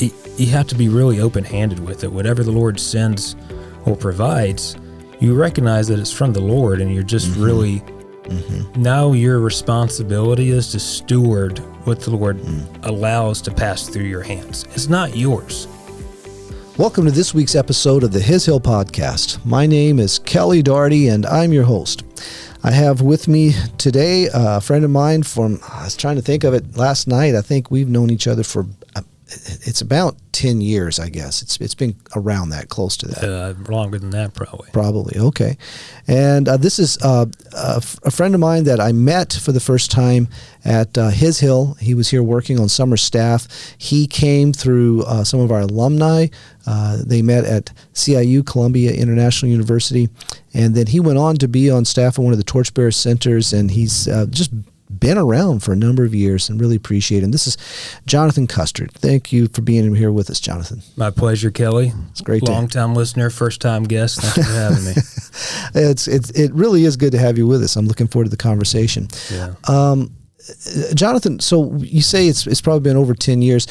you have to be really open-handed with it. Whatever the Lord sends or provides, you recognize that it's from the Lord, and you're just really, now your responsibility is to steward what the Lord allows to pass through your hands. It's not yours. Welcome to this week's episode of the His Hill Podcast. My name is Kelly Doherty, and I'm your host. I have with me today a friend of mine from, I was trying to think of it last night. I think we've known each other for, it's about 10 years, I guess. It's been around that, close to that. Longer than that, probably. Probably, okay. And this is a friend of mine that I met for the first time at His Hill. He was here working on summer staff. He came through some of our alumni. They met at CIU, Columbia International University, and then he went on to be on staff at one of the Torchbearers centers, and he's just been around for a number of years and really appreciate it. And this is Jonathan Kuster. Thank you for being here with us, Jonathan. My pleasure, Kelly. It's great. Long-time listener, first-time guest. Thanks for having me. It really is good to have you with us. I'm looking forward to the conversation. Yeah. Jonathan, so you say it's probably been over 10 years.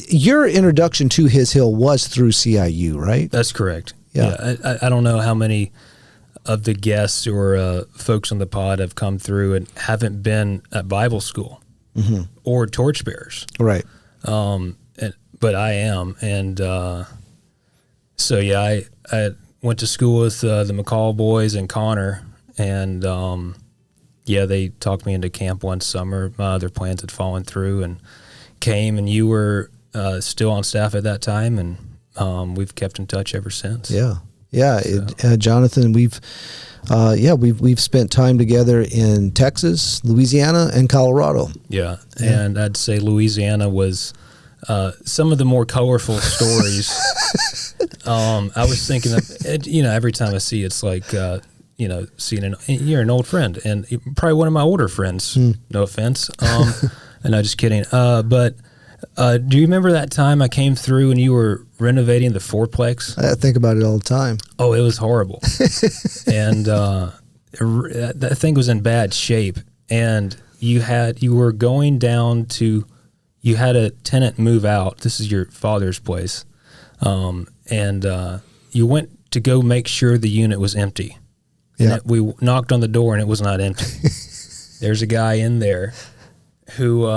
Your introduction to His Hill was through CIU, right? That's correct. Yeah. I don't know how many of the guests or folks on the pod have come through and haven't been at Bible school or Torchbearers. Right. But I am. And so, yeah, I went to school with the McCall boys and Connor, and they talked me into camp one summer. My other plans had fallen through and came, and you were still on staff at that time, and we've kept in touch ever since. Yeah. Yeah, so. Jonathan, we've spent time together in Texas, Louisiana, and Colorado. Yeah, and I'd say Louisiana was some of the more colorful stories. I was thinking of, every time I see you, it's like, seeing you're an old friend, and probably one of my older friends, no offense, and I'm just kidding. But do you remember that time I came through and you were renovating the fourplex? I think about it all the time. Oh, it was horrible. And that thing was in bad shape. And you had a tenant move out. This is your father's place. And you went to go make sure the unit was empty. Yeah. And we knocked on the door and it was not empty. There's a guy in there who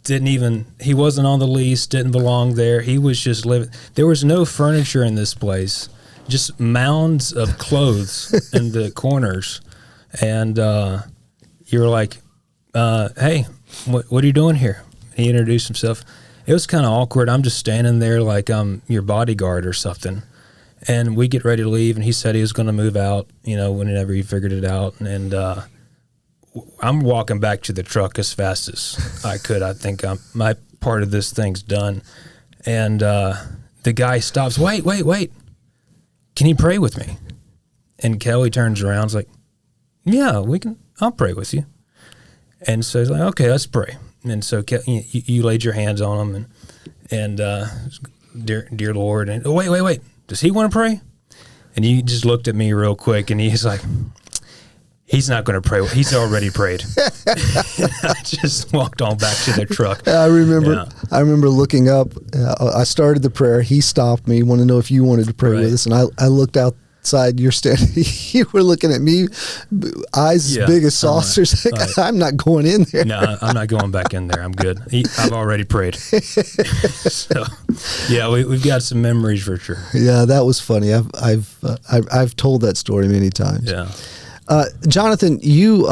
he wasn't on the lease, didn't belong there. He was just living. There was no furniture in this place, just mounds of clothes in the corners. And you were like, hey, what are you doing here? He introduced himself. It was kind of awkward. I'm just standing there like I'm your bodyguard or something. And we get ready to leave, and he said he was going to move out, whenever he figured it out. And I'm walking back to the truck as fast as I could. I think my part of this thing's done. And the guy stops. Wait. Can you pray with me? And Kelly turns around. Is like, yeah, I'll pray with you. And so he's like, okay, let's pray. And so you laid your hands on him and dear Lord. And wait. Does he want to pray? And he just looked at me real quick, and he's like, he's not going to pray. He's already prayed. I just walked on back to the truck. I remember looking up. I started the prayer. He stopped me. Wanted to know if you wanted to pray with us. And I looked outside. You're standing. You were looking at me, eyes as big as saucers. I'm not going in there. No, I'm not going back in there. I'm good. I've already prayed. So, yeah, we've got some memories for sure. Yeah, that was funny. I've told that story many times. Yeah. Jonathan, you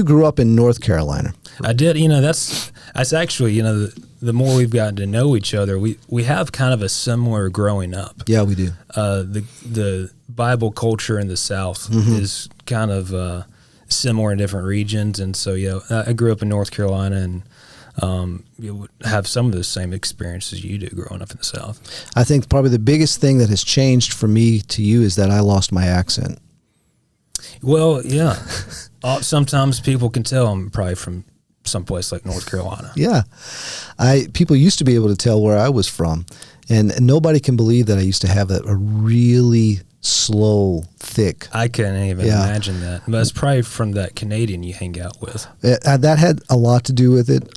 grew up in North Carolina. I did. That's actually, the more we've gotten to know each other, we have kind of a similar growing up. Yeah, we do. The Bible culture in the South is kind of similar in different regions, and so I grew up in North Carolina, and you have some of the same experiences you do growing up in the South. I think probably the biggest thing that has changed for me to you is that I lost my accent. Well, yeah. Sometimes people can tell I'm probably from someplace like North Carolina. Yeah. People used to be able to tell where I was from, and nobody can believe that I used to have a really slow, thick. I can't even imagine that. But it's probably from that Canadian you hang out with. That had a lot to do with it.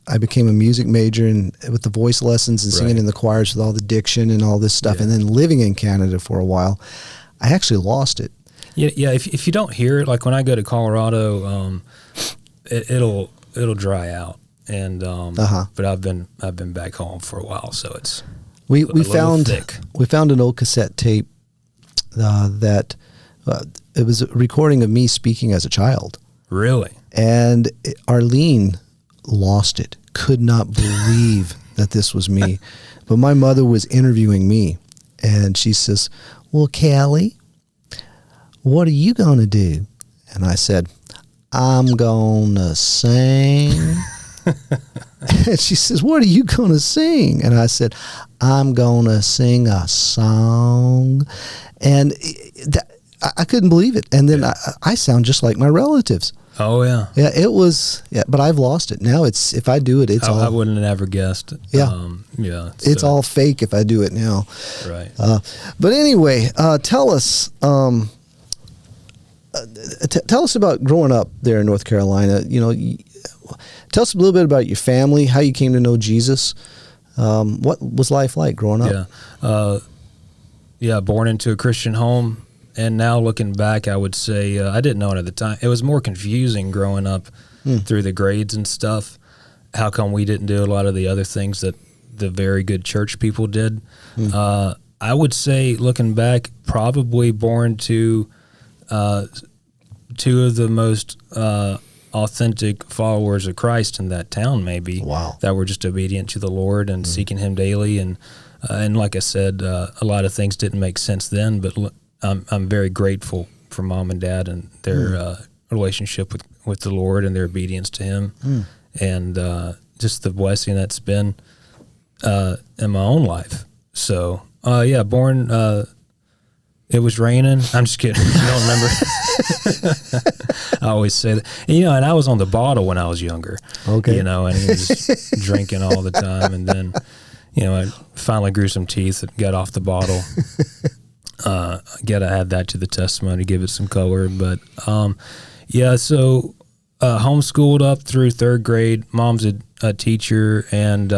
I became a music major and with the voice lessons and singing in the choirs with all the diction and all this stuff, and then living in Canada for a while, I actually lost it. Yeah. If you don't hear it, like when I go to Colorado, it'll dry out, and but I've been back home for a while, so it's we found thick. We found an old cassette tape that it was a recording of me speaking as a child. Really? And Arlene lost it. Could not believe that this was me. But my mother was interviewing me, and she says, "Well, Callie, what are you going to do?" And I said, "I'm going to sing." And she says, "What are you going to sing?" And I said, "I'm going to sing a song." And I couldn't believe it. And then I sound just like my relatives. Oh, yeah. Yeah, it was, but I've lost it. Now if I do it, it's all. I wouldn't have ever guessed. Yeah. It's all fake if I do it now. Right. But anyway, tell us, tell us about growing up there in North Carolina. Tell us a little bit about your family, how you came to know Jesus. What was life like growing up? Born into a Christian home. And now looking back, I would say I didn't know it at the time. It was more confusing growing up through the grades and stuff. How come we didn't do a lot of the other things that the very good church people did? I would say, looking back, probably born to two of the most authentic followers of Christ in that town, maybe. Wow. That were just obedient to the Lord and seeking Him daily. And like I said, a lot of things didn't make sense then, but I'm very grateful for Mom and Dad and their relationship with the Lord and their obedience to Him, and just the blessing that's been in my own life. So, born. It was raining. I'm just kidding. I don't remember. I always say that. And I was on the bottle when I was younger. Okay. And he was drinking all the time, and then, I finally grew some teeth and got off the bottle. Got to add that to the testimony, give it some color. But so homeschooled up through third grade. Mom's a teacher and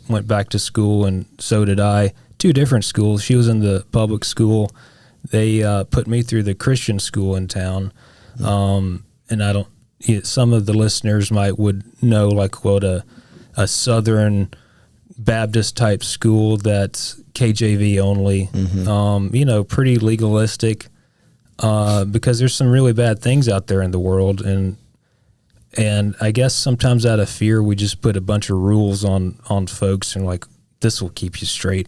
went back to school, and so did I. Two different schools. She was in the public school. They put me through the Christian school in town. And I don't. Some of the listeners would know, like, what a Southern Baptist type school that's KJV only, pretty legalistic, because there's some really bad things out there in the world, and I guess sometimes out of fear we just put a bunch of rules on folks, and like, this will keep you straight.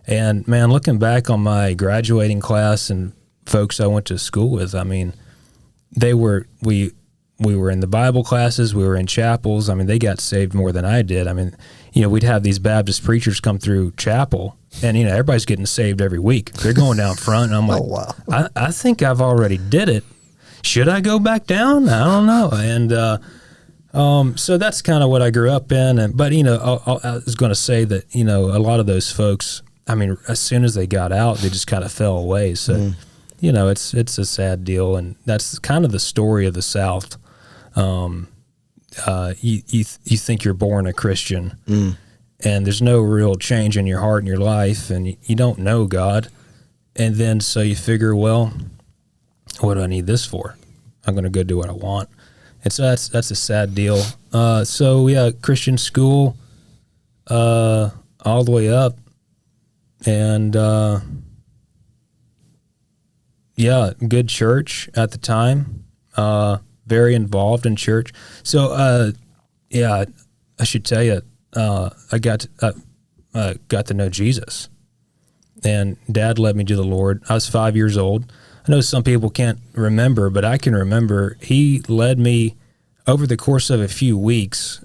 And man, looking back on my graduating class and folks I went to school with, I mean, we were in the Bible classes, we were in chapels. I mean, they got saved more than I did. I mean, we'd have these Baptist preachers come through chapel, and, everybody's getting saved every week. They're going down front, and I'm like, oh, wow. I think I've already did it. Should I go back down? I don't know. And so that's kind of what I grew up in. But I was going to say that, a lot of those folks, I mean, as soon as they got out, they just kind of fell away. So, it's a sad deal, and that's kind of the story of the South. You think you're born a Christian, and there's no real change in your heart and your life, and you don't know God, and then so you figure, well, what do I need this for? I'm going to go do what I want, and so that's a sad deal. Christian school, all the way up, and good church at the time. Very involved in church. So, I should tell you, I got to know Jesus, and Dad led me to the Lord. I was 5 years old. I know some people can't remember, but I can remember. He led me over the course of a few weeks,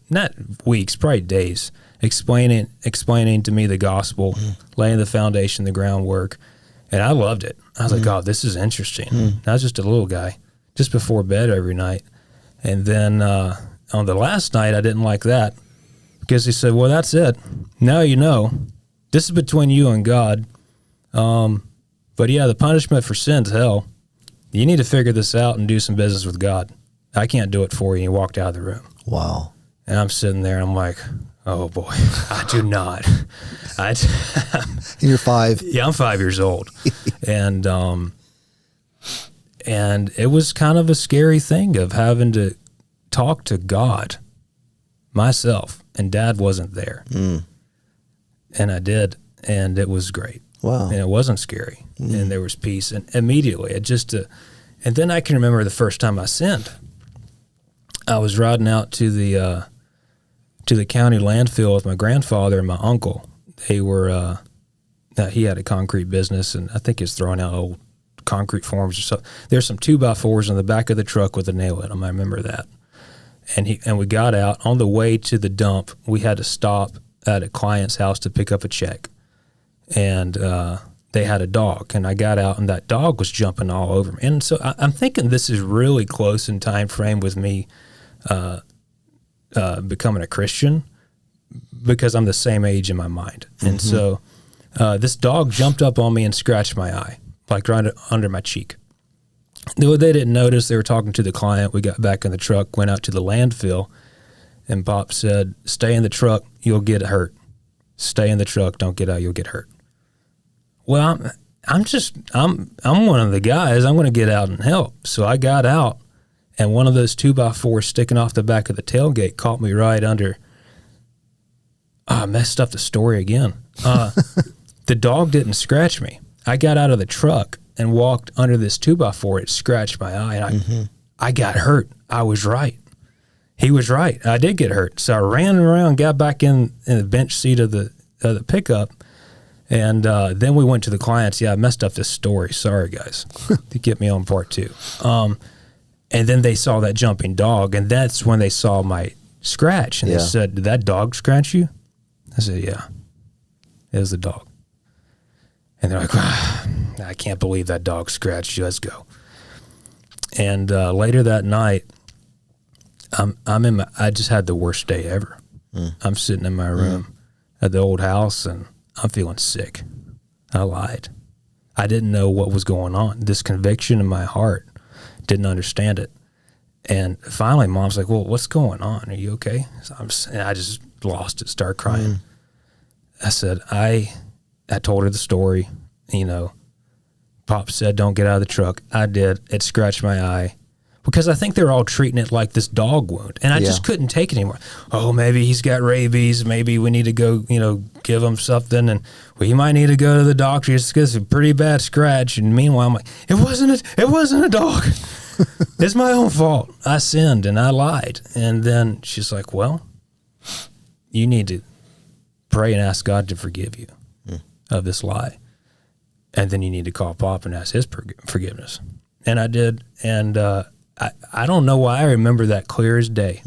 not weeks, probably days, explaining to me the gospel, laying the foundation, the groundwork, and I loved it. I was like, God, this is interesting. I was just a little guy, just before bed every night. And then on the last night, I didn't like that, because he said, well, that's it. Now you know. This is between you and God. But the punishment for sin's hell. You need to figure this out and do some business with God. I can't do it for you. And he walked out of the room. Wow. And I'm sitting there and I'm like, oh boy, I do not. And you're 5. Yeah, I'm 5 years old. And it was kind of a scary thing of having to talk to God myself, and Dad wasn't there. And I did, and it was great. Wow. And it wasn't scary, and there was peace. And immediately, and then I can remember the first time I sinned. I was riding out to the county landfill with my grandfather and my uncle. They were, he had a concrete business, and I think he was throwing out old concrete forms or so. There's some 2x4s in the back of the truck with a nail in them. I remember that. And we got out. On the way to the dump, we had to stop at a client's house to pick up a check. And they had a dog, and I got out, and that dog was jumping all over me. And so I'm thinking this is really close in time frame with me becoming a Christian, because I'm the same age in my mind. And so this dog jumped up on me and scratched my eye, like right under my cheek. They didn't notice. They were talking to the client. We got back in the truck, went out to the landfill, and Pop said, "Stay in the truck, you'll get hurt. Stay in the truck, don't get out, you'll get hurt." Well, I'm one of the guys. I'm going to get out and help. So I got out, and one of those 2x4s sticking off the back of the tailgate caught me right under. I messed up the story again. The dog didn't scratch me. I got out of the truck and walked under this 2x4. It scratched my eye, and I got hurt. I was right. He was right. I did get hurt. So I ran around, got back in the bench seat of the pickup, and then we went to the clients. Yeah, I messed up this story. Sorry, guys. To get me on part 2. And then they saw that jumping dog, and that's when they saw my scratch, and they said, "Did that dog scratch you?" I said, "Yeah, it was the dog." And they're like, "I can't believe that dog scratched you. Let's go." And later that night, I just had the worst day ever. I'm sitting in my room at the old house, and I'm feeling sick. I lied. I didn't know what was going on. This conviction in my heart, didn't understand it. And finally, Mom's like, "Well, what's going on? Are you okay?" So I just lost it, started crying. I said, I told her the story. Pop said, "Don't get out of the truck." I did. It scratched my eye. Because I think they're all treating it like this dog wound. And I just couldn't take it anymore. Oh, maybe he's got rabies. Maybe we need to go, give him something. And he might need to go to the doctor. It's a pretty bad scratch. And meanwhile, I'm like, it wasn't a dog. It's my own fault. I sinned and I lied. And then she's like, "Well, you need to pray and ask God to forgive you of this lie. And then you need to call Pop and ask his forgiveness." And I did. And I don't know why I remember that clear as day.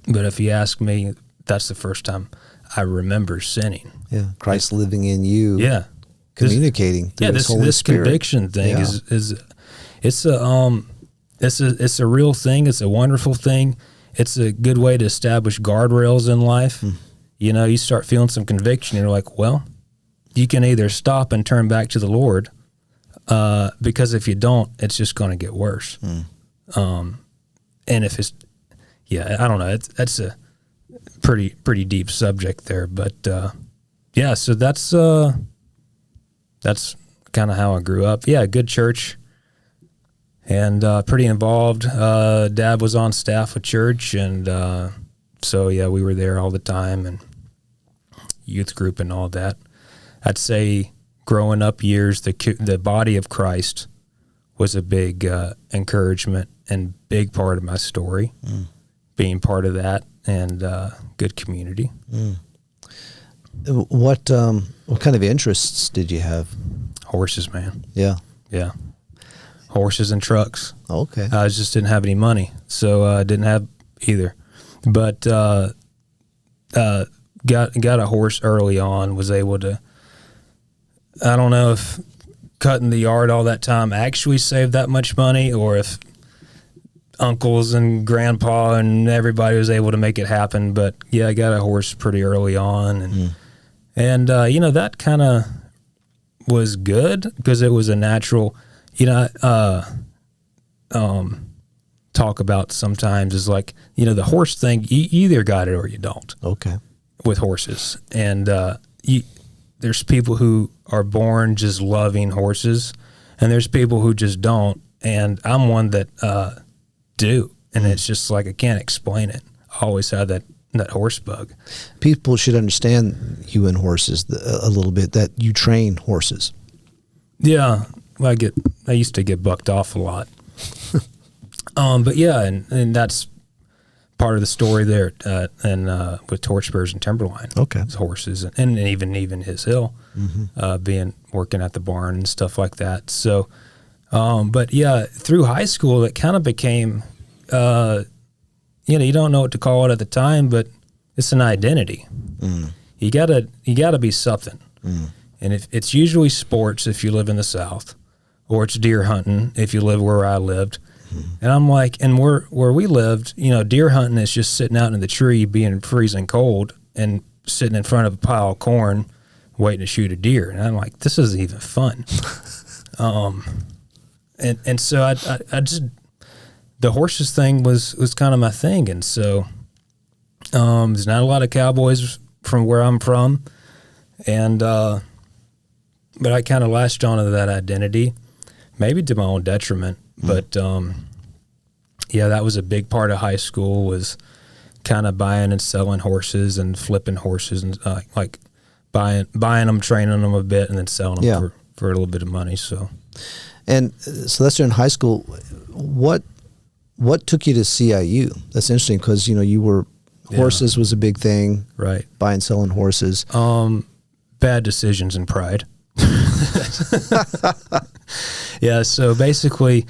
But if you ask me, that's the first time I remember sinning. Yeah, Christ living in you. Yeah, communicating. Through His Holy this Spirit. Conviction thing is it's a real thing. It's a wonderful thing. It's a good way to establish guardrails in life. You start feeling some conviction, and you're like, well, you can either stop and turn back to the Lord, because if you don't, it's just going to get worse. And if it's, I don't know. That's a pretty deep subject there, but so that's kind of how I grew up. Yeah, good church, and pretty involved. Dad was on staff with church, and so we were there all the time, and youth group and all that. I'd say growing up years, the body of Christ was a big encouragement and big part of my story, being part of that, and good community. What kind of interests did you have? Horses, man. Yeah. Horses and trucks. Okay. I just didn't have any money, so I didn't have either. But got a horse early on, was able to, I don't know if cutting the yard all that time actually saved that much money, or if uncles and grandpa and everybody was able to make it happen. But I got a horse pretty early on, and that kind of was good because it was a natural, talk about sometimes is like, the horse thing, you either got it or you don't. Okay. With horses. And there's people who are born just loving horses, and there's people who just don't. And I'm one that do. And it's just like, I can't explain it. I always had that horse bug. People should understand you and horses a little bit, that you train horses. Yeah. I used to get bucked off a lot. But yeah, and that's part of the story there, and with Torchbearers and Timberline. Okay. His horses, and even his hill, working at the barn and stuff like that. So, but yeah, through high school, it kind of became, you don't know what to call it at the time, but it's an identity. You gotta be something. And if it's usually sports if you live in the South, or it's deer hunting if you live where I lived. And I'm like, and where we lived, deer hunting is just sitting out in the tree being freezing cold and sitting in front of a pile of corn waiting to shoot a deer. And I'm like, this isn't even fun. And so I just, the horses thing was kind of my thing. And so there's not a lot of cowboys from where I'm from. And but I kind of latched onto that identity, maybe to my own detriment. But yeah, that was a big part of high school, was kind of buying and selling horses and flipping horses, and like buying them, training them a bit, and then selling them for a little bit of money. So that's during high school. What took you to CIU? That's interesting, because you were horses was a big thing, right? Buying, selling horses. Bad decisions and pride. Yeah, so basically,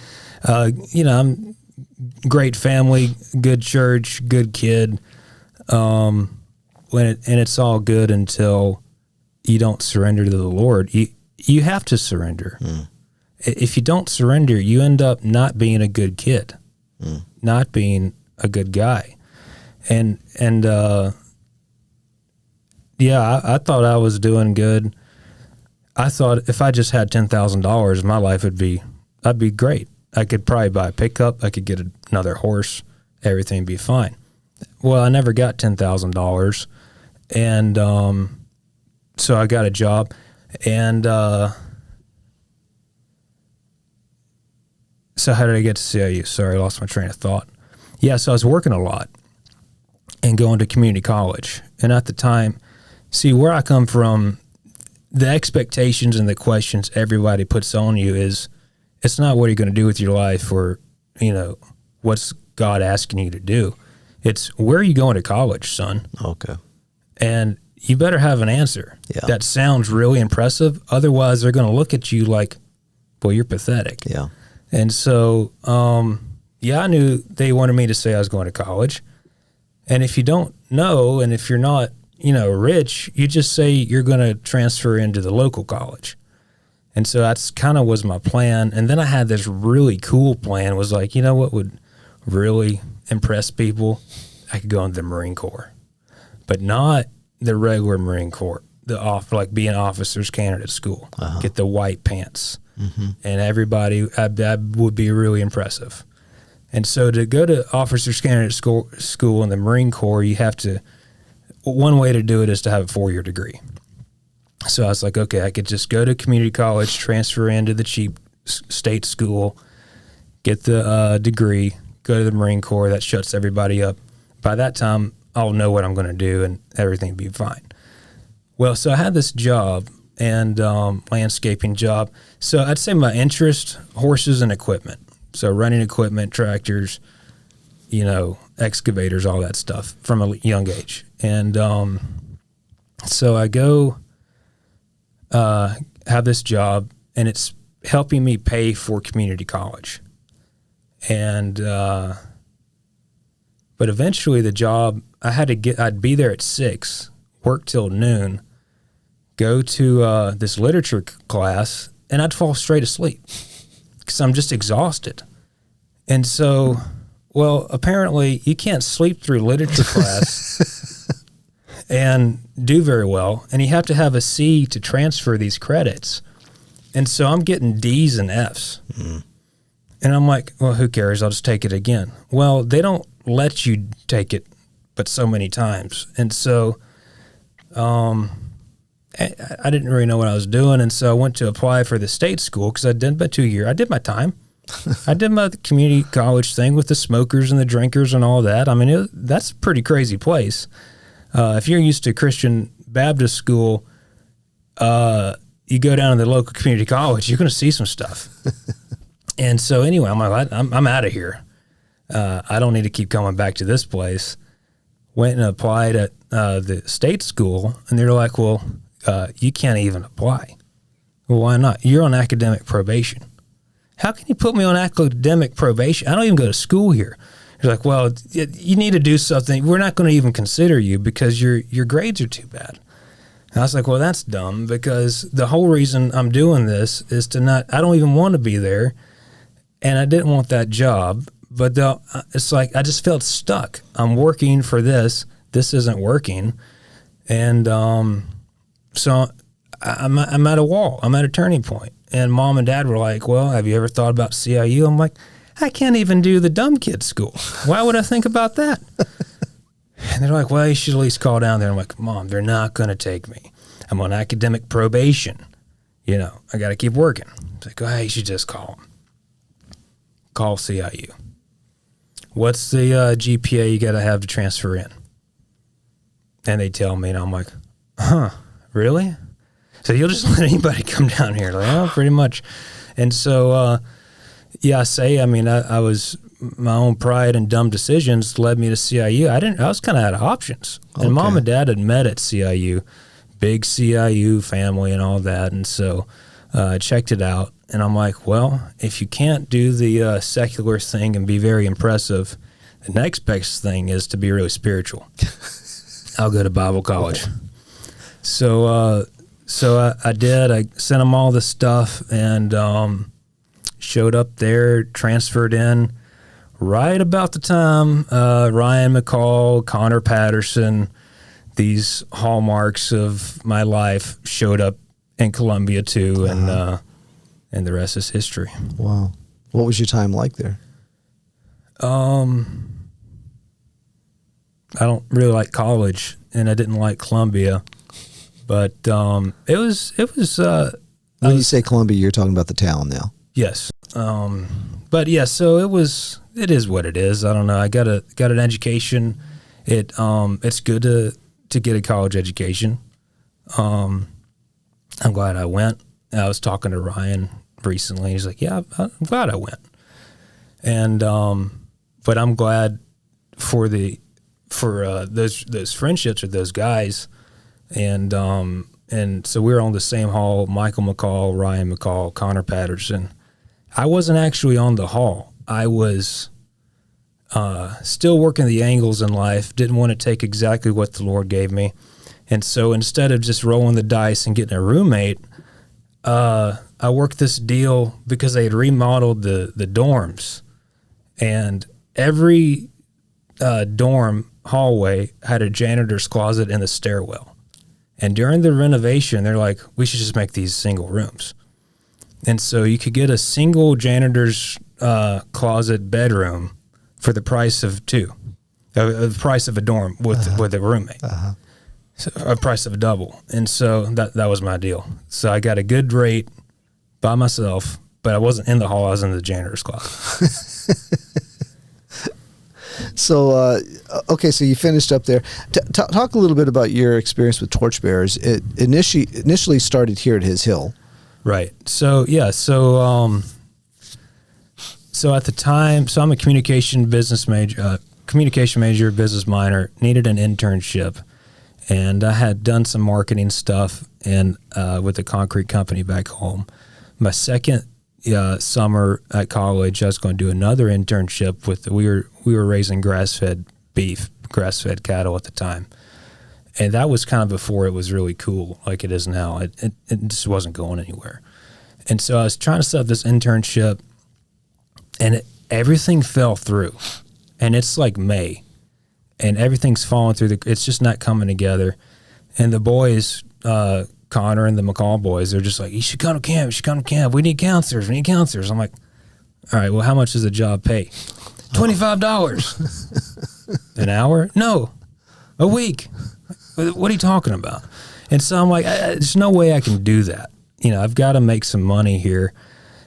I'm great family, good church, good kid. And it's all good until you don't surrender to the Lord. You have to surrender. If you don't surrender, you end up not being a good kid, not being a good guy. And I thought I was doing good. I thought if I just had $10,000, my life I'd be great. I could probably buy a pickup. I could get another horse. Everything would be fine. Well, I never got $10,000. And so I got a job. And so how did I get to CIU? Sorry, I lost my train of thought. Yeah, so I was working a lot and going to community college. And at the time, see, where I come from, the expectations and the questions everybody puts on you is, it's not what are you going to do with your life, or, what's God asking you to do. It's, where are you going to college, son? Okay. And you better have an answer. Yeah. That sounds really impressive. Otherwise, they're going to look at you like, well, you're pathetic. Yeah. And so, I knew they wanted me to say I was going to college. And if you don't know, and if you're not, rich, you just say you're going to transfer into the local college. And so that's kind of was my plan. And then I had this really cool plan, was like, what would really impress people? I could go into the Marine Corps, but not the regular Marine Corps, like being officer's candidate school, get the white pants, and everybody, that would be really impressive. And so to go to officer's candidate school in the Marine Corps, you have to, one way to do it is to have a 4-year degree. So I was like, okay, I could just go to community college, transfer into the cheap state school, get the degree, go to the Marine Corps. That shuts everybody up. By that time, I'll know what I'm going to do, and everything will be fine. Well, so I had this job, and landscaping job. So I'd say my interest, horses and equipment. So running equipment, tractors, excavators, all that stuff from a young age. And so I go have this job, and it's helping me pay for community college. And but eventually the job, I'd be there at 6, work till noon, go to this literature class, and I'd fall straight asleep because I'm just exhausted. And so, well, apparently you can't sleep through literature class and do very well, and you have to have a C to transfer these credits. And so I'm getting D's and F's. And I'm like, well, who cares? I'll just take it again. Well, they don't let you take it but so many times. And so I didn't really know what I was doing. And so I went to apply for the state school because I did my 2 year. I did my time. I did my community college thing with the smokers and the drinkers and all that. I mean, that's a pretty crazy place. If you're used to Christian Baptist school, you go down to the local community college, you're going to see some stuff. And so anyway, I'm like, I'm out of here. I don't need to keep coming back to this place. Went and applied at the state school, and they're like, well, you can't even apply. Well, why not? You're on academic probation. How can you put me on academic probation? I don't even go to school here. You're like, well, you need to do something. We're not going to even consider you because your grades are too bad. And I was like, well, that's dumb because the whole reason I'm doing this is I don't even want to be there. And I didn't want that job, but it's like I just felt stuck. I'm working for this. This isn't working. And so I'm at a wall. I'm at a turning point. And Mom and Dad were like, well, have you ever thought about CIU? I'm like, I can't even do the dumb kid school. Why would I think about that? And they're like, well, you should at least call down there. I'm like, Mom, they're not going to take me. I'm on academic probation. You know, I got to keep working. It's like, oh, you should just call them. Call CIU. What's the GPA you got to have to transfer in? And they tell me, and I'm like, huh, really? So you'll just let anybody come down here? Like, oh, pretty much. And so, I was, my own pride and dumb decisions led me to CIU. I was kind of out of options. And Mom and Dad had met at CIU, big CIU family and all that. And so I checked it out. And I'm like, well, if you can't do the secular thing and be very impressive, the next best thing is to be really spiritual. I'll go to Bible college. So I did. I sent them all the stuff and showed up there, transferred in right about the time Ryan McCall, Connor Patterson, these hallmarks of my life showed up in Columbia too, and the rest is history. Wow. What was your time like there? I don't really like college, and I didn't like Columbia, but it was. When you say Columbia, you're talking about the town now. Yes. But yeah, so it is what it is. I don't know. I got an education. It's good to get a college education. I'm glad I went. I was talking to Ryan recently. He's like, yeah, I'm glad I went. And, but I'm glad for those friendships with those guys. And so we were on the same hall, Michael McCall, Ryan McCall, Connor Patterson. I wasn't actually on the hall. I was still working the angles in life, didn't want to take exactly what the Lord gave me. And so instead of just rolling the dice and getting a roommate, I worked this deal because they had remodeled the dorms. And every dorm hallway had a janitor's closet in the stairwell. And during the renovation, they're like, we should just make these single rooms. And so you could get a single janitor's closet bedroom for the price of two, the price of a dorm with a roommate, so a price of a double. And so that was my deal. So I got a good rate by myself, but I wasn't in the hall. I was in the janitor's closet. So, so you finished up there. Talk a little bit about your experience with Torchbearers. It initially started here at His Hill. Right. So, yeah. So at the time, I'm a communication major, business minor, needed an internship. And I had done some marketing stuff with a concrete company back home. My second summer at college, I was going to do another internship we were raising grass-fed beef, grass-fed cattle at the time. And that was kind of before it was really cool like it is now. It just wasn't going anywhere. And so I was trying to set up this internship, and everything fell through. And it's like May, and everything's falling through. It's just not coming together. And the boys, Connor and the McCall boys, they're just like, you should come to camp. We need counselors. I'm like, All right, well, how much does the job pay? $25 an hour? No, a week. What are you talking about? And so I'm like, there's no way I can do that. You know, I've got to make some money here,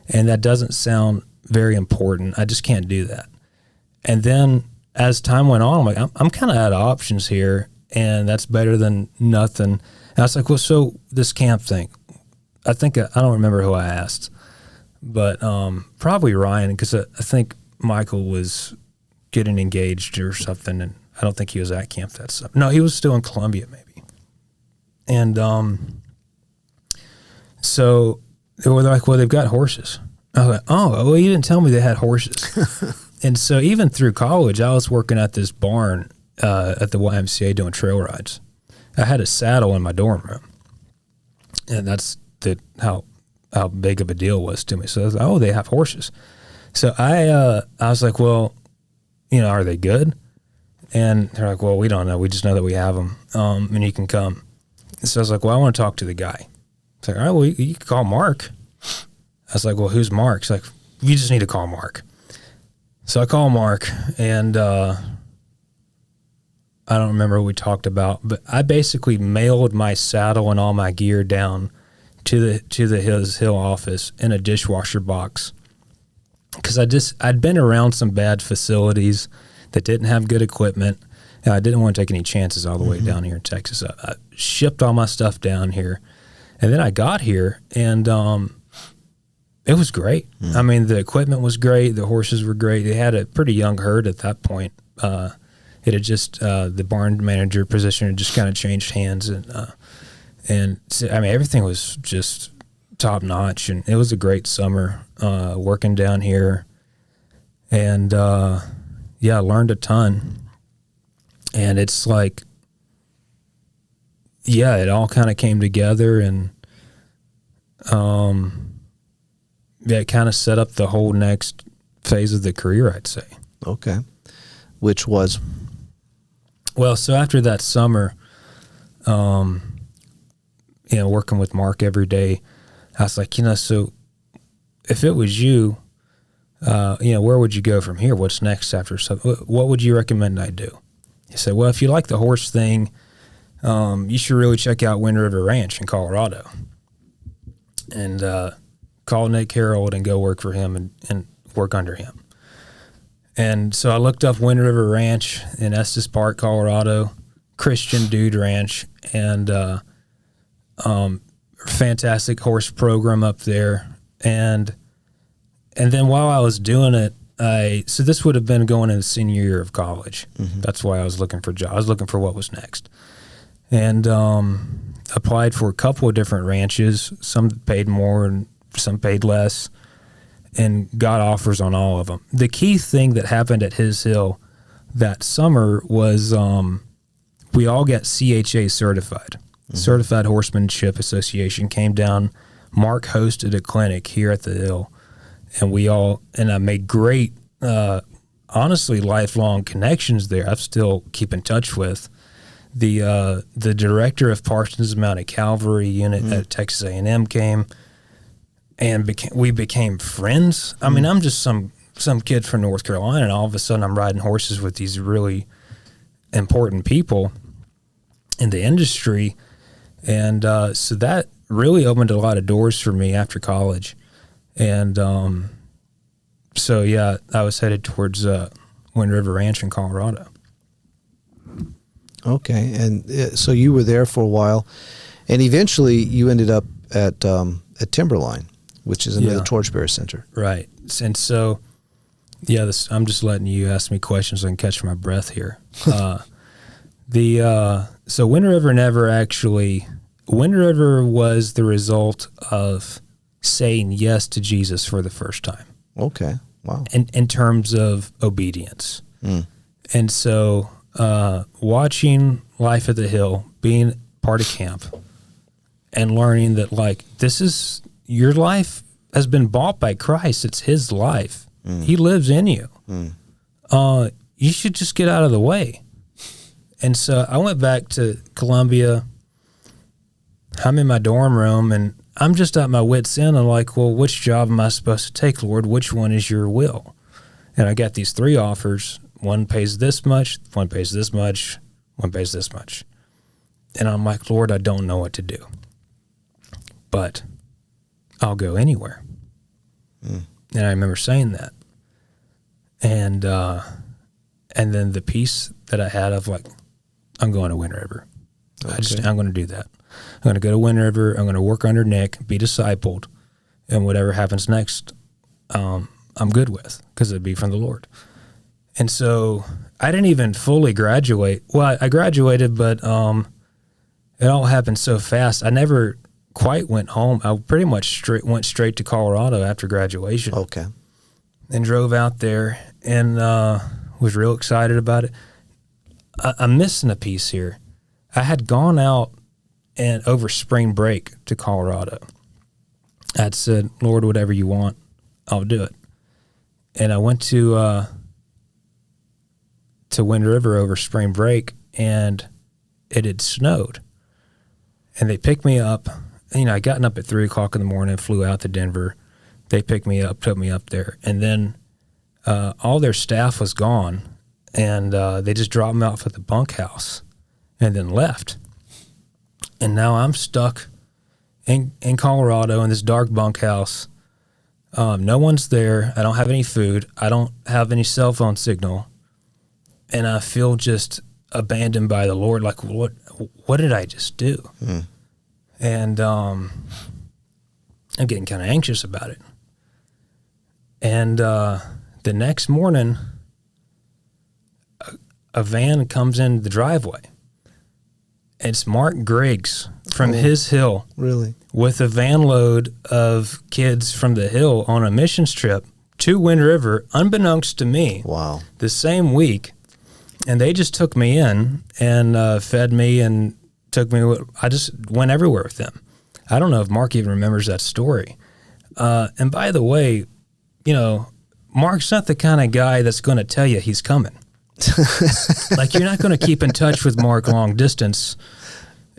and that doesn't sound very important. I just can't do that. And then as time went on, I'm like, I'm kind of out of options here, and that's better than nothing. And I was like, well, so this camp thing, I don't remember who I asked, but probably Ryan, because I think Michael was getting engaged or something, and I don't think he was at camp that summer. No, he was still in Columbia maybe. And so they were like, well, they've got horses. I was like, oh, well, you didn't tell me they had horses. And so even through college, I was working at this barn at the YMCA doing trail rides. I had a saddle in my dorm room, and that's how big of a deal it was to me. So I was like, oh, they have horses. So I was like, well, you know, are they good? And they're like, well, we don't know. We just know that we have them, and you can come. So I was like, well, I want to talk to the guy. It's like, all right, well, you can call Mark. I was like, well, who's Mark? He's like, you just need to call Mark. So I call Mark, and I don't remember what we talked about, but I basically mailed my saddle and all my gear down to his Hill office in a dishwasher box, because I'd been around some bad facilities that didn't have good equipment, and I didn't want to take any chances all the way down here in Texas. I shipped all my stuff down here, and then I got here, and it was great. I mean, the equipment was great. The horses were great. They had a pretty young herd at that point. It had just the barn manager position had just kind of changed hands, and so, I mean, everything was just top notch, and it was a great summer working down here, and I learned a ton. And it's like, yeah, it all kind of came together, and it kind of set up the whole next phase of the career, I'd say. Okay. Which was? Well, so after that summer, working with Mark every day, I was like, so if it was you, where would you go from here? What's next after? So what would you recommend I do? He said, well, if you like the horse thing, you should really check out Wind River Ranch in Colorado, and call Nick Harold and go work for him and work under him. And so I looked up Wind River Ranch in Estes Park, Colorado, Christian dude ranch, and fantastic horse program up there. And then while I was doing it, so this would have been going in the senior year of college. Mm-hmm. That's why I was looking for jobs. I was looking for what was next. And applied for a couple of different ranches. Some paid more and some paid less, and got offers on all of them. The key thing that happened at His Hill that summer was we all got CHA certified. Mm-hmm. Certified Horsemanship Association came down. Mark hosted a clinic here at the Hill. And I made great, honestly, lifelong connections there. I still keep in touch with the director of Parsons Mounted Cavalry unit at Texas A&M came, and we became friends. I mean, I'm just some kid from North Carolina, and all of a sudden I'm riding horses with these really important people in the industry, and so that really opened a lot of doors for me after college. And so, yeah, I was headed towards Wind River Ranch in Colorado. Okay, and so you were there for a while, and eventually you ended up at Timberline, which is another Torchbearers center. Right, and so, I'm just letting you ask me questions so I can catch my breath here. So Wind River was the result of saying yes to Jesus for the first time. Okay. Wow. In terms of obedience. And so watching Life at the Hill, being part of camp, and learning that, like, this is your life has been bought by Christ. It's his life. He lives in you. You should just get out of the way. And so I went back to Columbia. I'm in my dorm room, and I'm just at my wit's end. I'm like, well, which job am I supposed to take, Lord? Which one is your will? And I got these 3 offers. One pays this much, one pays this much, one pays this much. And I'm like, Lord, I don't know what to do, but I'll go anywhere. And I remember saying that. And then the peace that I had of like, I'm going to Wind River. Okay. I'm going to do that. I'm going to go to Wind River. I'm going to work under Nick, be discipled, and whatever happens next, I'm good with, because it'd be from the Lord. And so I didn't even fully graduate. Well, I graduated, but it all happened so fast. I never quite went home. I pretty much went straight to Colorado after graduation. Okay. And drove out there and was real excited about it. I'm missing a piece here. I had gone out and over spring break to Colorado. I'd said, Lord, whatever you want, I'll do it. And I went to Wind River over spring break, and it had snowed. And they picked me up. You know, I gotten up at 3 o'clock in the morning, flew out to Denver. They picked me up, took me up there. And then all their staff was gone, and they just dropped me off at the bunkhouse and then left. And now I'm stuck in Colorado in this dark bunkhouse. No one's there. I don't have any food. I don't have any cell phone signal. And I feel just abandoned by the Lord. Like, what did I just do? And I'm getting kind of anxious about it. And the next morning, a van comes in the driveway. It's Mark Griggs from his hill. Really? With a van load of kids from the hill on a missions trip to Wind River, unbeknownst to me. Wow. The same week. And they just took me in and fed me and took me. I just went everywhere with them. I don't know if Mark even remembers that story. And by the way, you know, Mark's not the kind of guy that's going to tell you he's coming. Like, you're not going to keep in touch with Mark long distance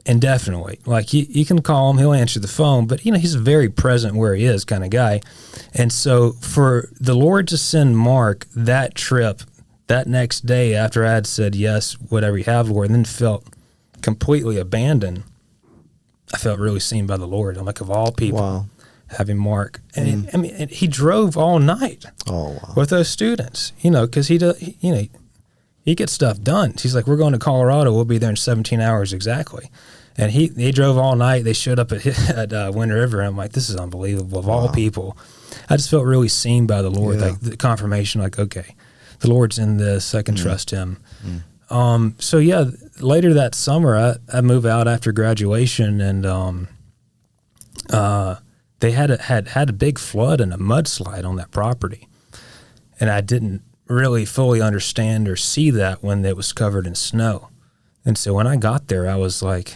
indefinitely. Like, you can call him, he'll answer the phone, but, you know, he's a very present where he is kind of guy. And so for the Lord to send Mark that trip that next day after I had said, yes, whatever you have, Lord, and then felt completely abandoned, I felt really seen by the Lord. I'm like, of all people, Wow. having Mark. And and he drove all night with those students, you know, because he gets stuff done. He's like, we're going to Colorado. We'll be there in 17 hours exactly. And he drove all night. They showed up at Wind River. And I'm like, this is unbelievable. Of all people, I just felt really seen by the Lord. Like the confirmation, like, okay, the Lord's in this. I can trust him. So yeah, later that summer, I move out after graduation, and they had a big flood and a mudslide on that property, and I didn't really fully understand or see that when it was covered in snow. And so when I got there, I was like,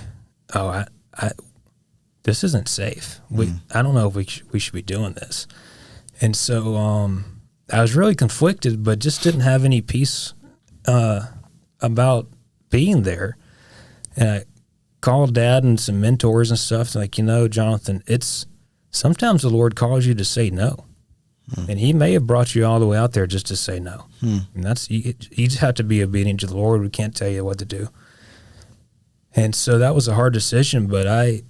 oh, this isn't safe. I don't know if we should be doing this. And so I was really conflicted, but just didn't have any peace about being there. And I called Dad and some mentors and stuff, like, you know, Jonathan, sometimes the Lord calls you to say no. And he may have brought you all the way out there just to say no. And that's, you just have to be obedient to the Lord. We can't tell you what to do. And so that was a hard decision, but I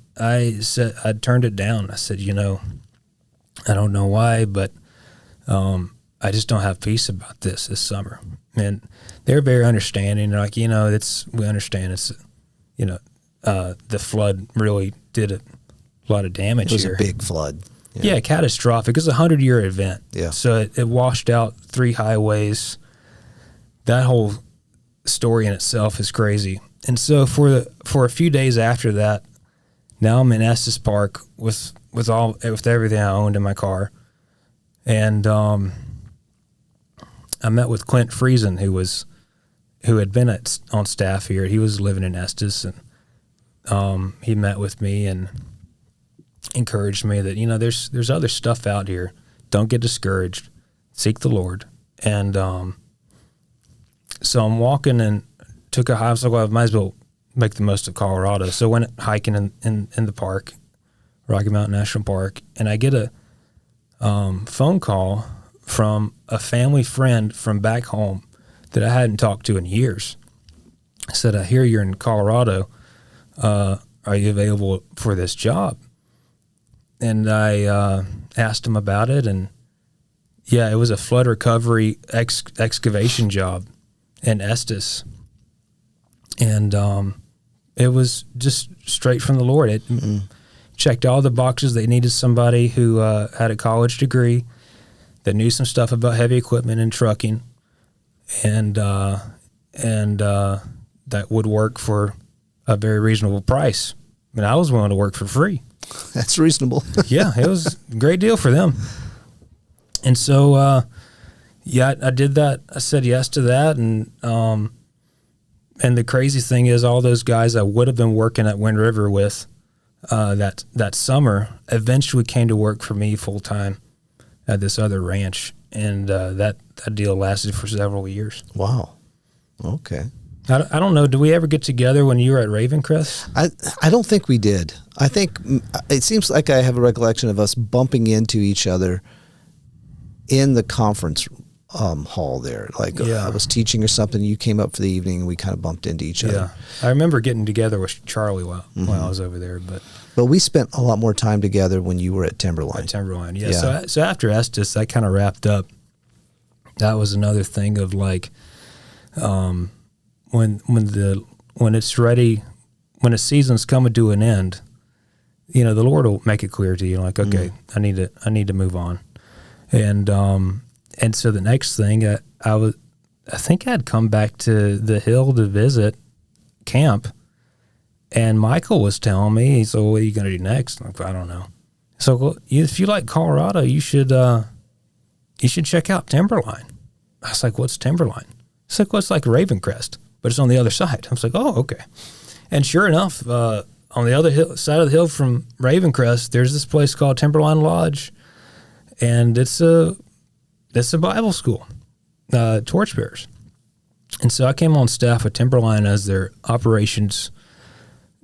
said, I turned it down. I said, you know, I don't know why, but I just don't have peace about this summer. And they're very understanding. They're like, you know, we understand it's, you know, the flood really did a lot of damage here. It was a big flood. Yeah, catastrophic. It was a 100-year event. Yeah. So it washed out 3 highways. That whole story in itself is crazy. And so for a few days after that, now I'm in Estes Park with everything I owned in my car. And I met with Clint Friesen, who had been on staff here. He was living in Estes, and he met with me and encouraged me that, you know, there's other stuff out here. Don't get discouraged. Seek the Lord. And so I'm walking and took a hike. I was like, well, I might as well make the most of Colorado. So went hiking in the park Rocky Mountain National Park, and I get a phone call from a family friend from back home that I hadn't talked to in years. I said, I hear you're in Colorado. Are you available for this job? And I asked him about it, and yeah, it was a flood recovery excavation job in Estes. And it was just straight from the Lord. It checked all the boxes. They needed somebody who had a college degree, that knew some stuff about heavy equipment and trucking, and that would work for a very reasonable price. I mean, I was willing to work for free. That's reasonable. Yeah, it was a great deal for them. And so, I did that. I said yes to that. And the crazy thing is, all those guys I would have been working at Wind River with that summer eventually came to work for me full time at this other ranch. And that deal lasted for several years. Wow. Okay. I don't know. Did we ever get together when you were at Ravencrest? I don't think we did. I think it seems like I have a recollection of us bumping into each other in the conference hall there. Like I was teaching or something. You came up for the evening, and we kind of bumped into each other. Yeah, I remember getting together with Charlie while I was over there. But we spent a lot more time together when you were at Timberline. Yeah. So after Estes, that kind of wrapped up. That was another thing of like, when it's ready, when a season's coming to an end, the Lord will make it clear to you, like, okay, I need to move on. And so the next thing, I think I'd come back to the Hill to visit camp, and Michael was telling me, he said, well, what are you going to do next? I'm like, I don't know. So, well, if you like Colorado, you should check out Timberline. I was like, what's Timberline? It's like, well, it's like Ravencrest, but it's on the other side. I was like, oh, okay. And sure enough, on the other side of the hill from Ravencrest, there's this place called Timberline Lodge, and it's a Bible school, Torchbearers. And so I came on staff with Timberline as their operations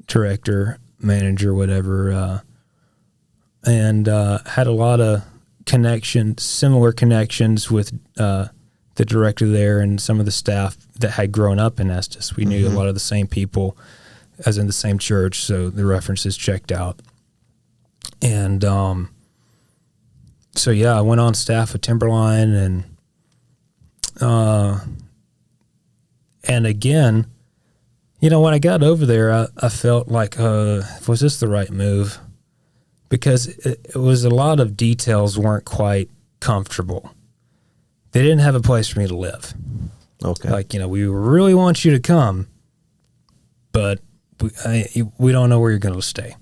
director, manager, whatever, and had a lot of similar connections with the director there and some of the staff that had grown up in Estes. We knew a lot of the same people as in the same church, so the references checked out. And so I went on staff with Timberline, and again, when I got over there, I felt like, was this the right move? Because it was a lot of details weren't quite comfortable. They didn't have a place for me to live. Okay. Like, we really want you to come, but we don't know where you're going to stay.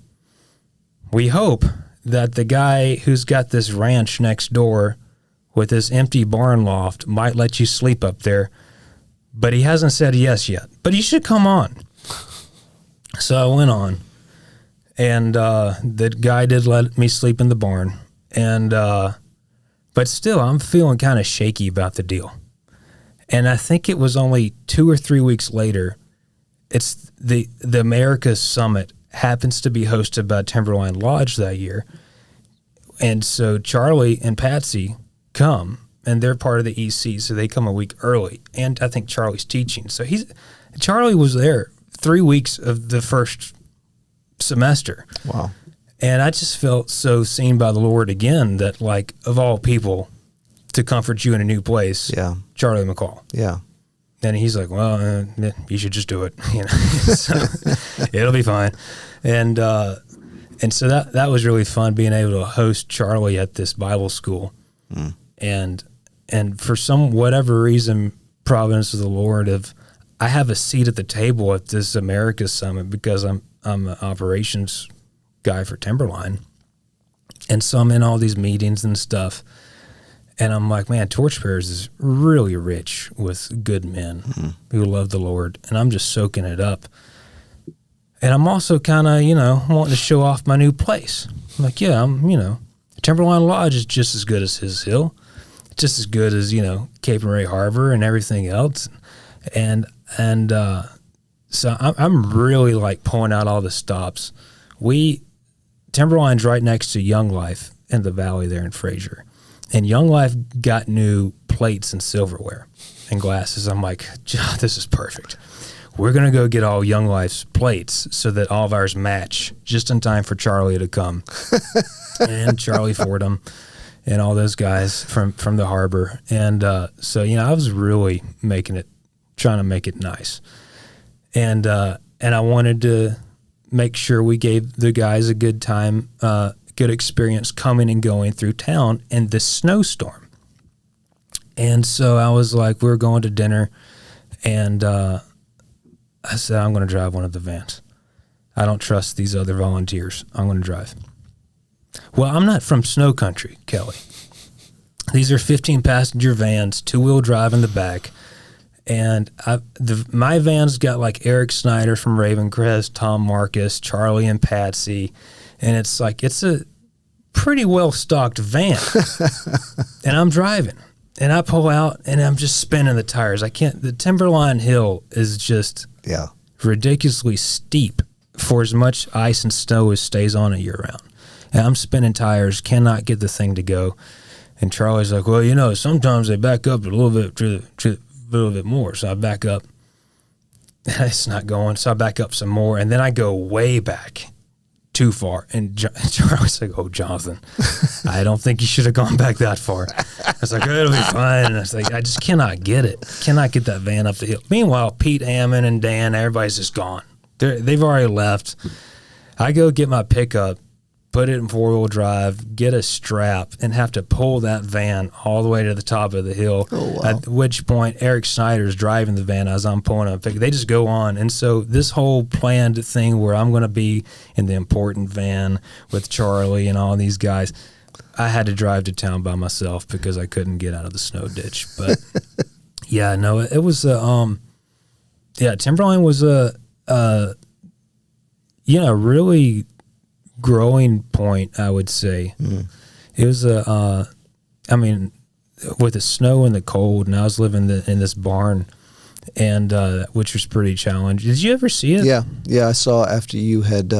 We hope that the guy who's got this ranch next door with this empty barn loft might let you sleep up there, but he hasn't said yes yet. But you should come on. So I went on, and the guy did let me sleep in the barn, and but still, I'm feeling kind of shaky about the deal. And I think it was only 2 or 3 weeks later, it's the America's Summit happens to be hosted by Timberline Lodge that year. And so Charlie and Patsy come, and they're part of the EC, so they come a week early. And I think Charlie's teaching. So Charlie was there 3 weeks of the first semester. Wow. And I just felt so seen by the Lord again that, like, of all people to comfort you in a new place, Charlie McCall. Yeah. And he's like, well, you should just do it. So, it'll be fine. And so that was really fun, being able to host Charlie at this Bible school. And for whatever reason, providence of the Lord, I have a seat at the table at this America's Summit because I'm an operations guy for Timberline, and so I'm in all these meetings and stuff, and I'm like, man, Torchbearers is really rich with good men who love the Lord, and I'm just soaking it up. And I'm also kind of wanting to show off my new place. I'm like, Timberline Lodge is just as good as His Hill, just as good as Cape and Ray Harbor and everything else, and so I'm really like pulling out all the stops. Timberline's right next to Young Life in the valley there in Fraser. And Young Life got new plates and silverware and glasses. I'm like, this is perfect. We're going to go get all Young Life's plates so that all of ours match just in time for Charlie to come. And Charlie Fordham and all those guys from the harbor. And so, I was really trying to make it nice. And I wanted to make sure we gave the guys a good time, good experience coming and going through town in this snowstorm. And so I was like, we were going to dinner, and I said, I'm going to drive one of the vans. I don't trust these other volunteers. I'm going to drive. Well, I'm not from snow country, Kelly. These are 15-passenger vans, two-wheel drive in the back. And my van's got like Eric Snyder from Ravencrest, Tom Marcus, Charlie and Patsy. And it's a pretty well-stocked van. And I'm driving. And I pull out, and I'm just spinning the tires. The Timberline Hill is just ridiculously steep for as much ice and snow as stays on it year-round. And I'm spinning tires, cannot get the thing to go. And Charlie's like, well, sometimes they back up a little bit more. So I back up. It's not going. So I back up some more. And then I go way back too far. And Charlie's like, oh, Jonathan, I don't think you should have gone back that far. I was like, it'll be fine. And I was like, I just cannot get it. Cannot get that van up the hill. Meanwhile, Pete Ammon and Dan, everybody's just gone. They've already left. I go get my pickup, put it in four-wheel drive, get a strap, and have to pull that van all the way to the top of the hill. Oh, wow. At which point, Eric Snyder's driving the van as I'm pulling up. They just go on. And so this whole planned thing where I'm going to be in the important van with Charlie and all these guys, I had to drive to town by myself because I couldn't get out of the snow ditch. But, it was Timberline was a really growing point, I would say. It was with the snow and the cold, and I was living in this barn, and which was pretty challenging. Did you ever see it? Yeah, I saw after you had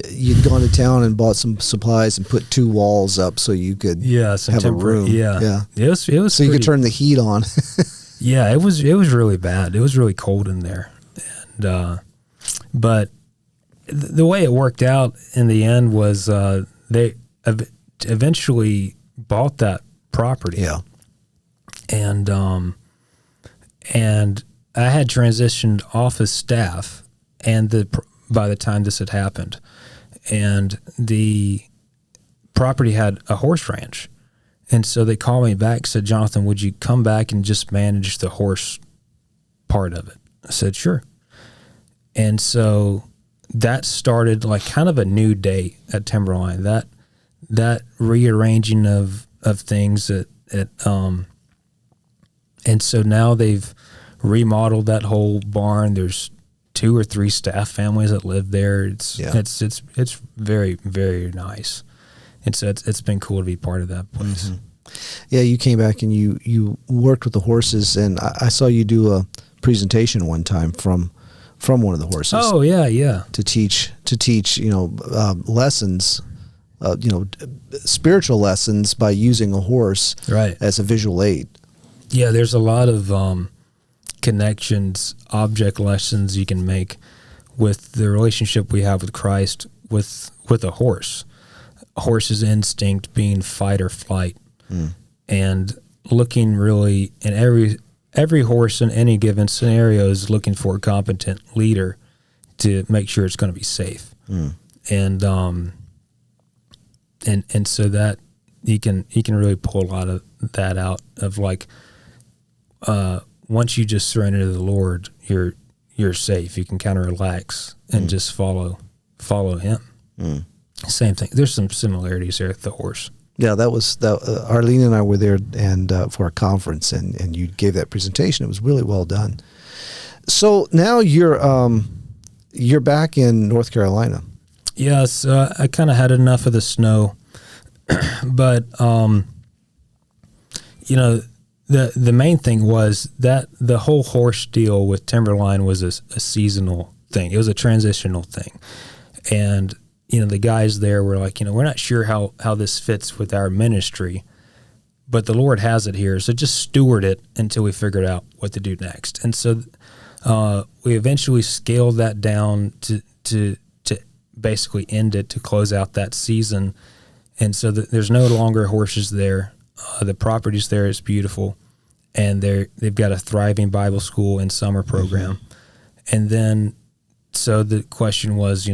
you'd gone to town and bought some supplies and put two walls up so you could have a room. Yeah. It was so you could turn the heat on. Yeah, it was really bad. It was really cold in there, and but the way it worked out in the end was they eventually bought that property. Yeah, and I had transitioned off as staff, and by the time this had happened, and the property had a horse ranch, and so they called me back, said, Jonathan, would you come back and just manage the horse part of it? I said, sure. And so that started like kind of a new day at Timberline. That rearranging of things and so now they've remodeled that whole barn. There's 2 or 3 staff families that live there. It's very, very nice. And so it's been cool to be part of that place. Mm-hmm. Yeah, you came back and you worked with the horses, and I saw you do a presentation one time from one of the horses. Oh yeah. To teach lessons, spiritual lessons by using a horse as a visual aid. Yeah, there's a lot of connections, object lessons you can make with the relationship we have with Christ with a horse. A horse's instinct being fight or flight, and looking really in every horse in any given scenario is looking for a competent leader to make sure it's going to be safe. And so that you can really pull a lot of that out of like, once you just surrender to the Lord, you're safe. You can kind of relax and just follow him. Same thing. There's some similarities there with the horse. Yeah, Arlene and I were there and for a conference, and you gave that presentation. It was really well done. So now you're back in North Carolina. Yes, I kind of had enough of the snow, but the main thing was that the whole horse deal with Timberline was a seasonal thing. It was a transitional thing, and the guys there were like, we're not sure how this fits with our ministry, but the Lord has it here. So just steward it until we figured out what to do next. And so we eventually scaled that down to basically end it, to close out that season. And so there's no longer horses there. The properties there is beautiful. And they've got a thriving Bible school and summer program. Mm-hmm. And then, so the question was,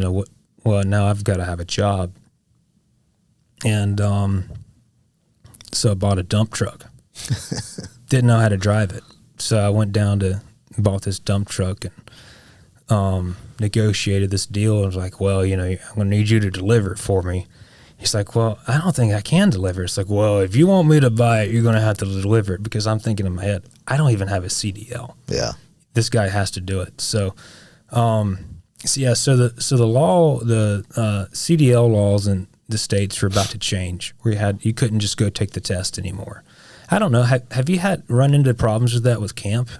well, now I've got to have a job. And so I bought a dump truck. Didn't know how to drive it. So I went down to bought this dump truck and negotiated this deal. I was like, well, I'm going to need you to deliver it for me. He's like, well, I don't think I can deliver it. It's like, well, if you want me to buy it, you're going to have to deliver it, because I'm thinking in my head, I don't even have a CDL. Yeah. This guy has to do it. So, so the law, the CDL laws in the States are about to change, where you couldn't just go take the test anymore. I don't know. Have you run into problems with that with camp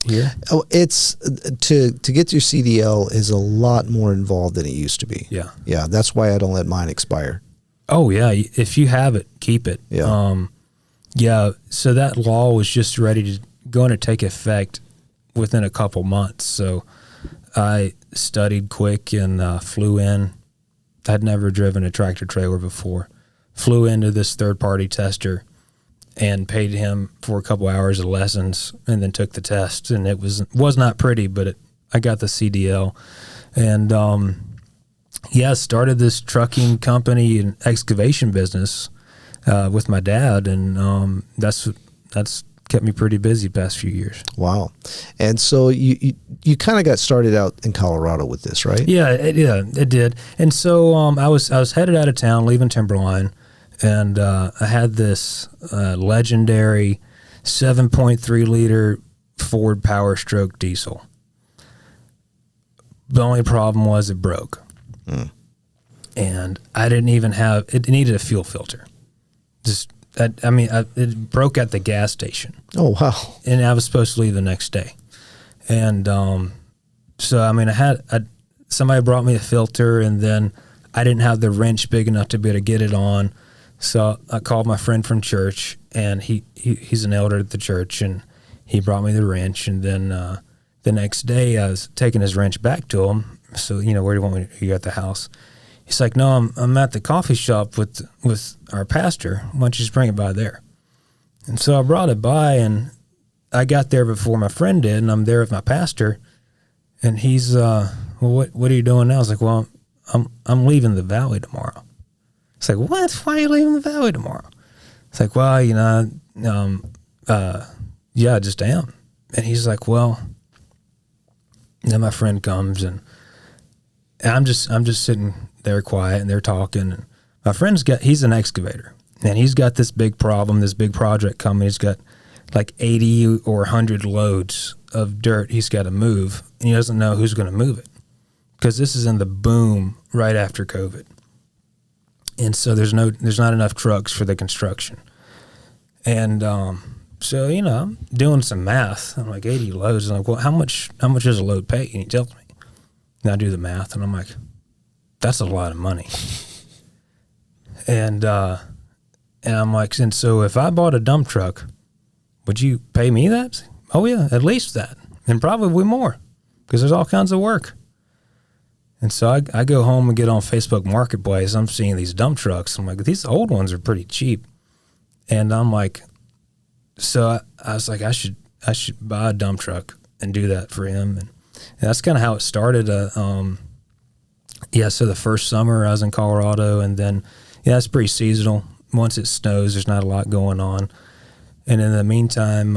here? Oh, it's to get your CDL is a lot more involved than it used to be. Yeah. Yeah. That's why I don't let mine expire. Oh yeah. If you have it, keep it. Yeah. Yeah. So that law was just going to take effect within a couple months. So I studied quick and flew in. I'd never driven a tractor trailer before. Flew into this third-party tester and paid him for a couple hours of lessons, and then took the test. And it was not pretty, but I got the CDL. And started this trucking company and excavation business with my dad, and that's kept me pretty busy the past few years. Wow. And so you kind of got started out in Colorado with this, right? Yeah, it did. And so I was headed out of town, leaving Timberline, and I had this legendary 7.3 liter Ford Power Stroke diesel. The only problem was it broke. And I didn't even it needed a fuel filter. It broke at the gas station. Oh, wow. And I was supposed to leave the next day. And somebody brought me a filter, and then I didn't have the wrench big enough to be able to get it on. So I called my friend from church, and he's an elder at the church, and he brought me the wrench. And then the next day I was taking his wrench back to him. So, where do you want me to, you at the house? He's like, no, I'm at the coffee shop with our pastor. Why don't you just bring it by there? And so I brought it by, and I got there before my friend did, and I'm there with my pastor, and he's, well, what are you doing now? I was like, well, I'm leaving the valley tomorrow. It's like, what? Why are you leaving the valley tomorrow? It's like, well, yeah, I just am. And he's like, well, and then my friend comes, and I'm just sitting there quiet, and they're talking. And my friend's he's an excavator, and he's got this big problem, this big project coming. He's got like 80 or 100 loads of dirt he's got to move, and he doesn't know who's going to move it, because this is in the boom right after COVID. And so there's not enough trucks for the construction. And so, I'm doing some math. I'm like, 80 loads. I'm like, well, how much does a load pay? And he tells me. And I do the math, and I'm like, that's a lot of money. And I'm like, and so if I bought a dump truck, would you pay me that? Oh yeah, at least that, and probably more, because there's all kinds of work. And so I go home and get on Facebook Marketplace. I'm seeing these dump trucks. I'm like, these old ones are pretty cheap. And I'm like, so I was like, I should buy a dump truck and do that for him. And that's kind of how it started. So the first summer I was in Colorado, and then, it's pretty seasonal. Once it snows, there's not a lot going on. And in the meantime,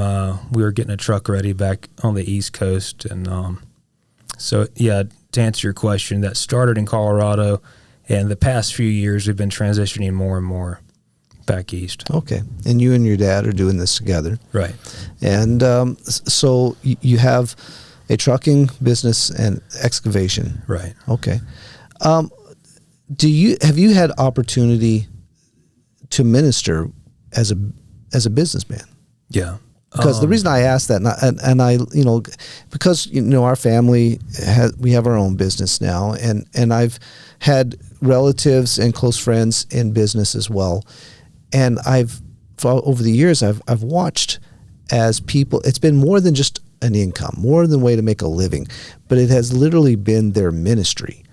we were getting a truck ready back on the East Coast. And to answer your question, that started in Colorado, and the past few years we've been transitioning more and more back east. Okay. And you and your dad are doing this together. Right. And so you have a trucking business and excavation. Right. Okay. Have you had opportunity to minister as a businessman? Yeah. Because the reason I asked that, and I, because our family we have our own business now, and I've had relatives and close friends in business as well, and over the years I've watched as people. It's been more than just an income, more than a way to make a living, but it has literally been their ministry,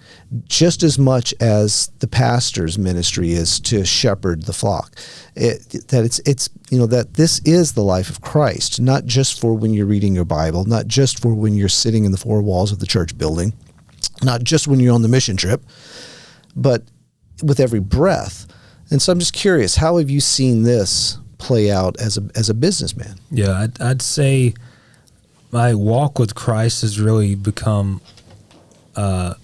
just as much as the pastor's ministry is to shepherd the flock. That this is the life of Christ, not just for when you're reading your Bible, not just for when you're sitting in the four walls of the church building, not just when you're on the mission trip, but with every breath. And so I'm just curious, how have you seen this play out as a businessman? Yeah, I'd say my walk with Christ has really become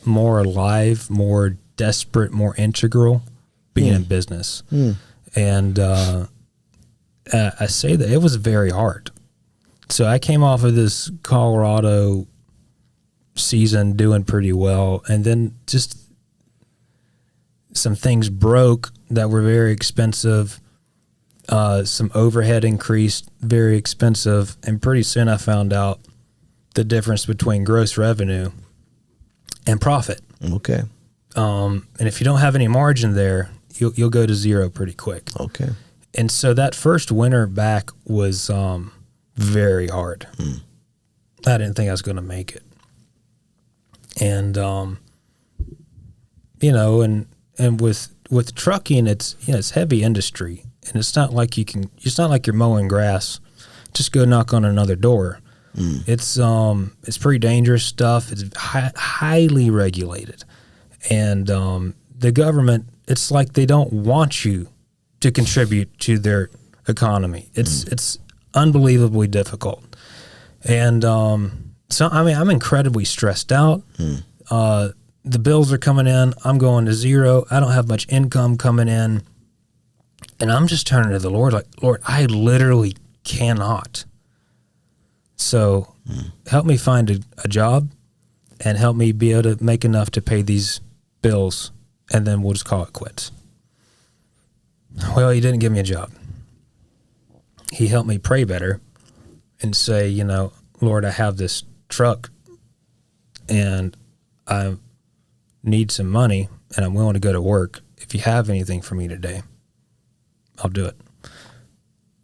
more alive, more desperate, more integral being in business. And I say that it was very hard. So I came off of this Colorado season doing pretty well, and then just some things broke that were very expensive. Some overhead increased, very expensive, and pretty soon I found out the difference between gross revenue and profit. Okay. And if you don't have any margin there, you'll go to zero pretty quick. Okay. And so that first winter back was very hard. I didn't think I was going to make it. And and with trucking, it's heavy industry, and it's not like you're mowing grass. Just go knock on another door. It's pretty dangerous stuff. It's highly regulated, and the government, it's like they don't want you to contribute to their economy. It's unbelievably difficult, and so I'm incredibly stressed out. The bills are coming in. I'm going to zero. I don't have much income coming in, and I'm just turning to the Lord like, Lord, I literally cannot. So help me find a job and help me be able to make enough to pay these bills, and then we'll just call it quits. Well, he didn't give me a job. He helped me pray better and say, Lord, I have this truck and I need some money and I'm willing to go to work. If you have anything for me today, I'll do it.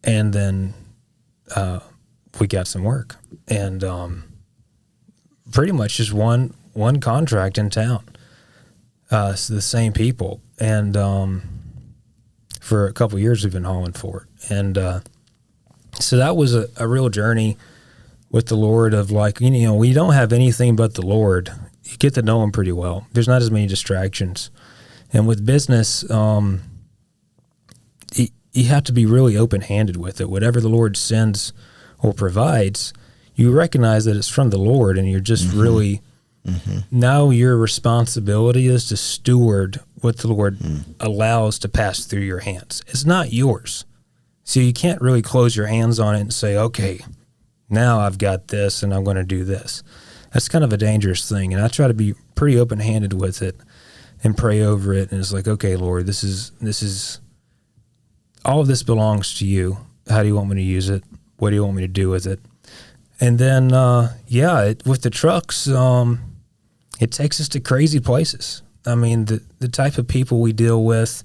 And then we got some work, and pretty much just one contract in town. It's the same people, and for a couple of years we've been hauling for it. And so that was a real journey with the Lord of like, when you don't have anything but the Lord, you get to know him pretty well. There's not as many distractions. And with business, you have to be really open-handed with it. Whatever the Lord sends or provides, you recognize that it's from the Lord, and you're just really, now your responsibility is to steward what the Lord allows to pass through your hands. It's not yours. So you can't really close your hands on it and say, okay, now I've got this and I'm going to do this. That's kind of a dangerous thing. And I try to be pretty open-handed with it and pray over it. And it's like, okay, Lord, this is all of this belongs to you. How do you want me to use it? What do you want me to do with it? And then, with the trucks, it takes us to crazy places. I mean, the type of people we deal with,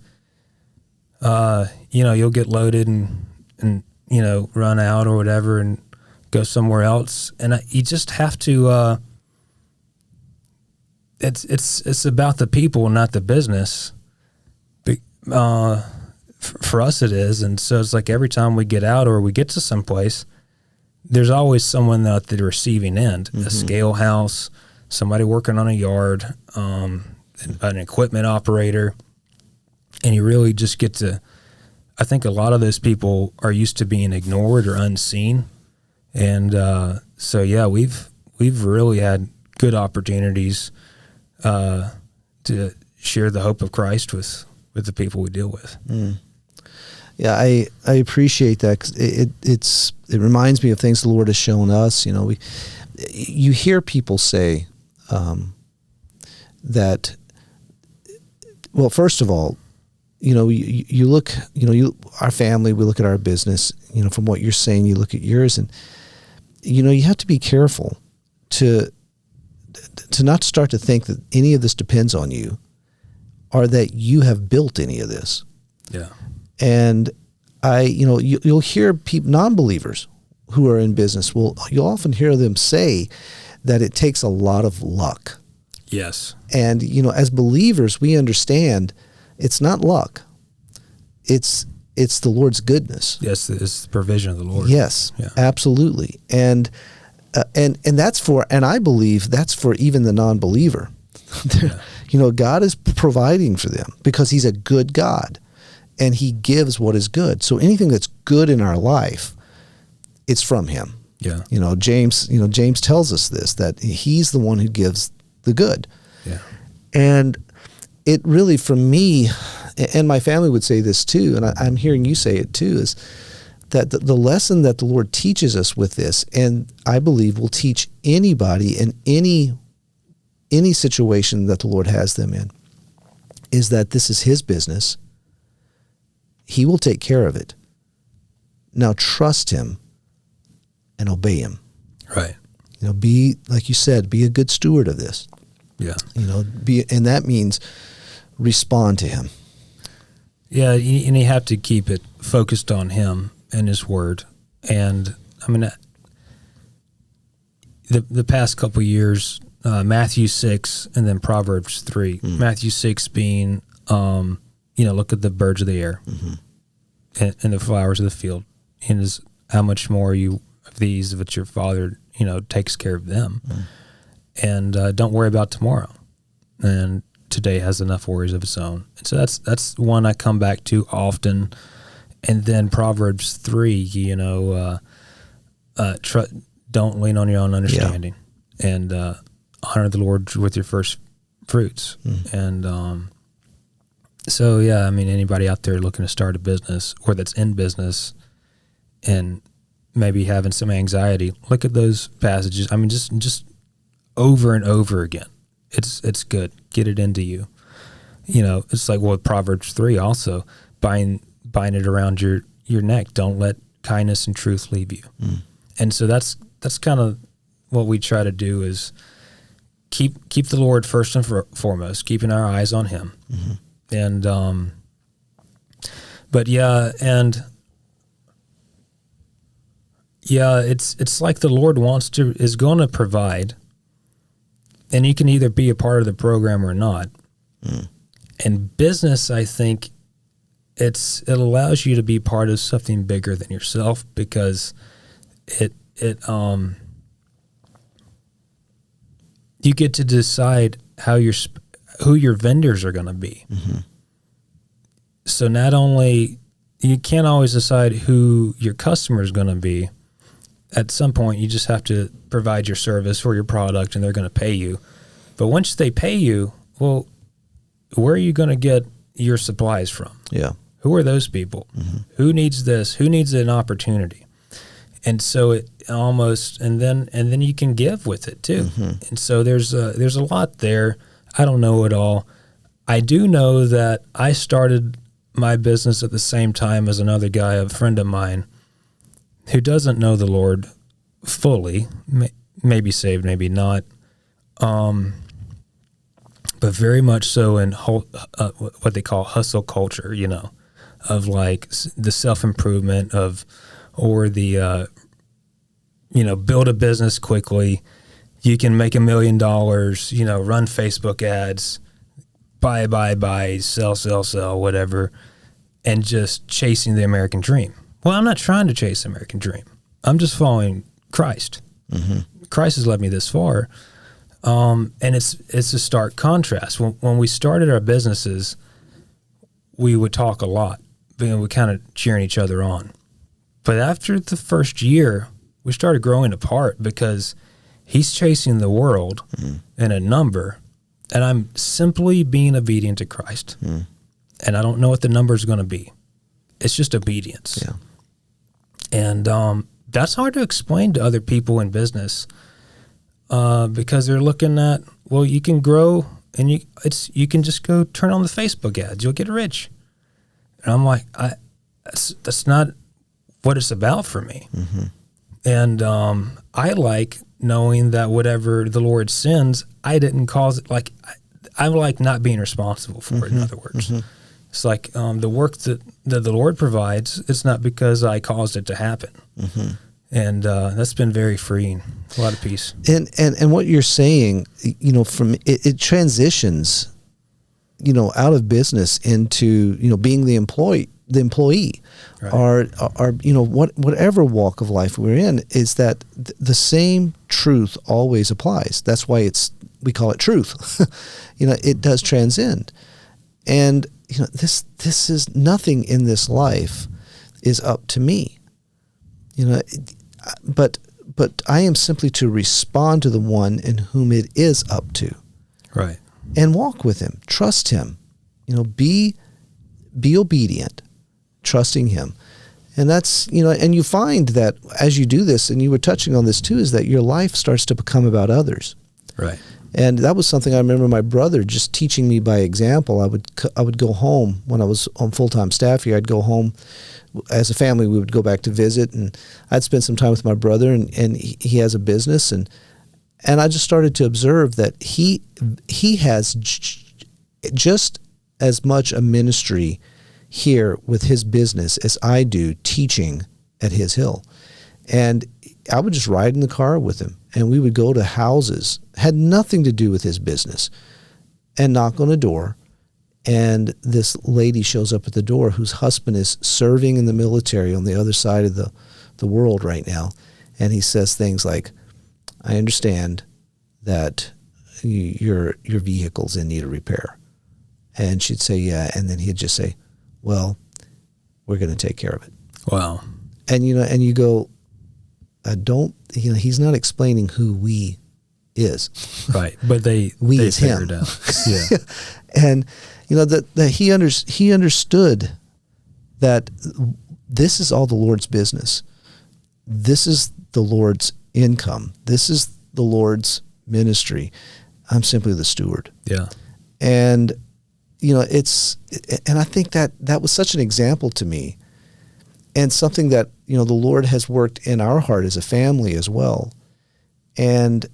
you'll get loaded and run out or whatever and go somewhere else. And you just have to, it's about the people, not the business. For us it is. And so it's like every time we get out or we get to some place, there's always someone at the receiving end, a scale house, somebody working on a yard, an equipment operator. And you really just get to, I think a lot of those people are used to being ignored or unseen. And we've really had good opportunities to share the hope of Christ with the people we deal with. Yeah, I appreciate that, 'cause it reminds me of things the Lord has shown us. You hear people say that. Well, first of all, you look, our family, we look at our business, from what you're saying, you look at yours, and, you have to be careful to not start to think that any of this depends on you or that you have built any of this. Yeah. And you'll hear people, non-believers who are in business, you'll often hear them say that it takes a lot of luck. Yes. And, as believers, we understand it's not luck. It's the Lord's goodness. Yes, it's the provision of the Lord. Yes, yeah. Absolutely. And I believe that's for even the non-believer. Yeah. God is providing for them because he's a good God and he gives what is good. So anything that's good in our life, it's from him. Yeah. James tells us this, that he's the one who gives the good. Yeah. And it really, for me, and my family would say this too, and I'm hearing you say it too, is that the lesson that the Lord teaches us with this, and I believe will teach anybody in any situation that the Lord has them in, is that this is his business. He will take care of it. Now trust him and obey him. Right. Be, like you said, be a good steward of this. Yeah. And that means respond to him. Yeah, and you have to keep it focused on him and his word. And I mean, the past couple of years, Matthew 6 and then Proverbs 3. Matthew 6 being, look at the birds of the air and the flowers of the field. And is how much more you of these, if it's your Father, takes care of them. And don't worry about tomorrow. And today has enough worries of its own. And so that's one I come back to often. And then Proverbs 3, don't lean on your own understanding, and honor the Lord with your first fruits. And so, yeah, I mean, anybody out there looking to start a business or that's in business and maybe having some anxiety, look at those passages. I mean, just over and over again. It's good. Get it into you. It's like with Proverbs 3 also, bind it around your neck. Don't let kindness and truth leave you. And so that's kind of what we try to do, is keep the Lord first and foremost, keeping our eyes on him. And it's like the Lord is going to provide, and you can either be a part of the program or not. And business, I think, it allows you to be part of something bigger than yourself, because you get to decide who your vendors are going to be. So not only, you can't always decide who your customer is going to be. At some point, you just have to provide your service or your product, and they're going to pay you. But once they pay you, well, where are you going to get your supplies from? Yeah. Who are those people? Who needs this? Who needs an opportunity? And so it almost, and then you can give with it too. And so there's a lot there. I don't know it all. I do know that I started my business at the same time as another guy, a friend of mine, who doesn't know the Lord fully, maybe saved, maybe not, but very much so in what they call hustle culture, of like the self-improvement or the, build a business quickly. You can make $1 million, run Facebook ads, buy, sell, whatever, and just chasing the American dream. Well, I'm not trying to chase the American dream. I'm just following Christ. Christ has led me this far. And it's a stark contrast. When we started our businesses, we would talk a lot. We kind of cheering each other on. But after the first year, we started growing apart, because he's chasing the world in a number, and I'm simply being obedient to Christ. And I don't know what the number is going to be. It's just obedience. Yeah. And that's hard to explain to other people in business, because they're looking at, well, you can grow, and you can just go turn on the Facebook ads. You'll get rich. And I'm like, that's not what it's about for me. And I like knowing that whatever the Lord sends, I didn't cause it. Like, I like not being responsible for it, in other words. It's like the work that the Lord provides, it's not because I caused it to happen. And that's been very freeing, a lot of peace. And what you're saying, from it transitions, out of business into, being the employee, right. or whatever walk of life we're in, is that the same truth always applies. That's why we call it truth. It does transcend. And, this is nothing in this life is up to me, but I am simply to respond to the one in whom it is up to. Right. And walk with him, trust him, be obedient, trusting him. And that's, and you find that as you do this, and you were touching on this too, is that your life starts to become about others. Right. And that was something I remember my brother just teaching me by example. I would go home when I was on full-time staff here. I'd go home as a family. We would go back to visit, and I'd spend some time with my brother, and he has a business, and I just started to observe that he has just as much a ministry here with his business as I do teaching at his hill. And I would just ride in the car with him, and we would go to houses, had nothing to do with his business, and knock on a door. And this lady shows up at the door whose husband is serving in the military on the other side of the world right now. And he says things like, I understand that your vehicle's in need of repair. And she'd say, yeah. And then he'd just say, well, we're going to take care of it. Wow. And, and you go, he's not explaining who we is. Right. But they is figured him. out. Yeah. And, that he understood that this is all the Lord's business. This is the Lord's income. This is the Lord's ministry. I'm simply the steward. Yeah. And, and I think that was such an example to me, and something that, the Lord has worked in our heart as a family as well. But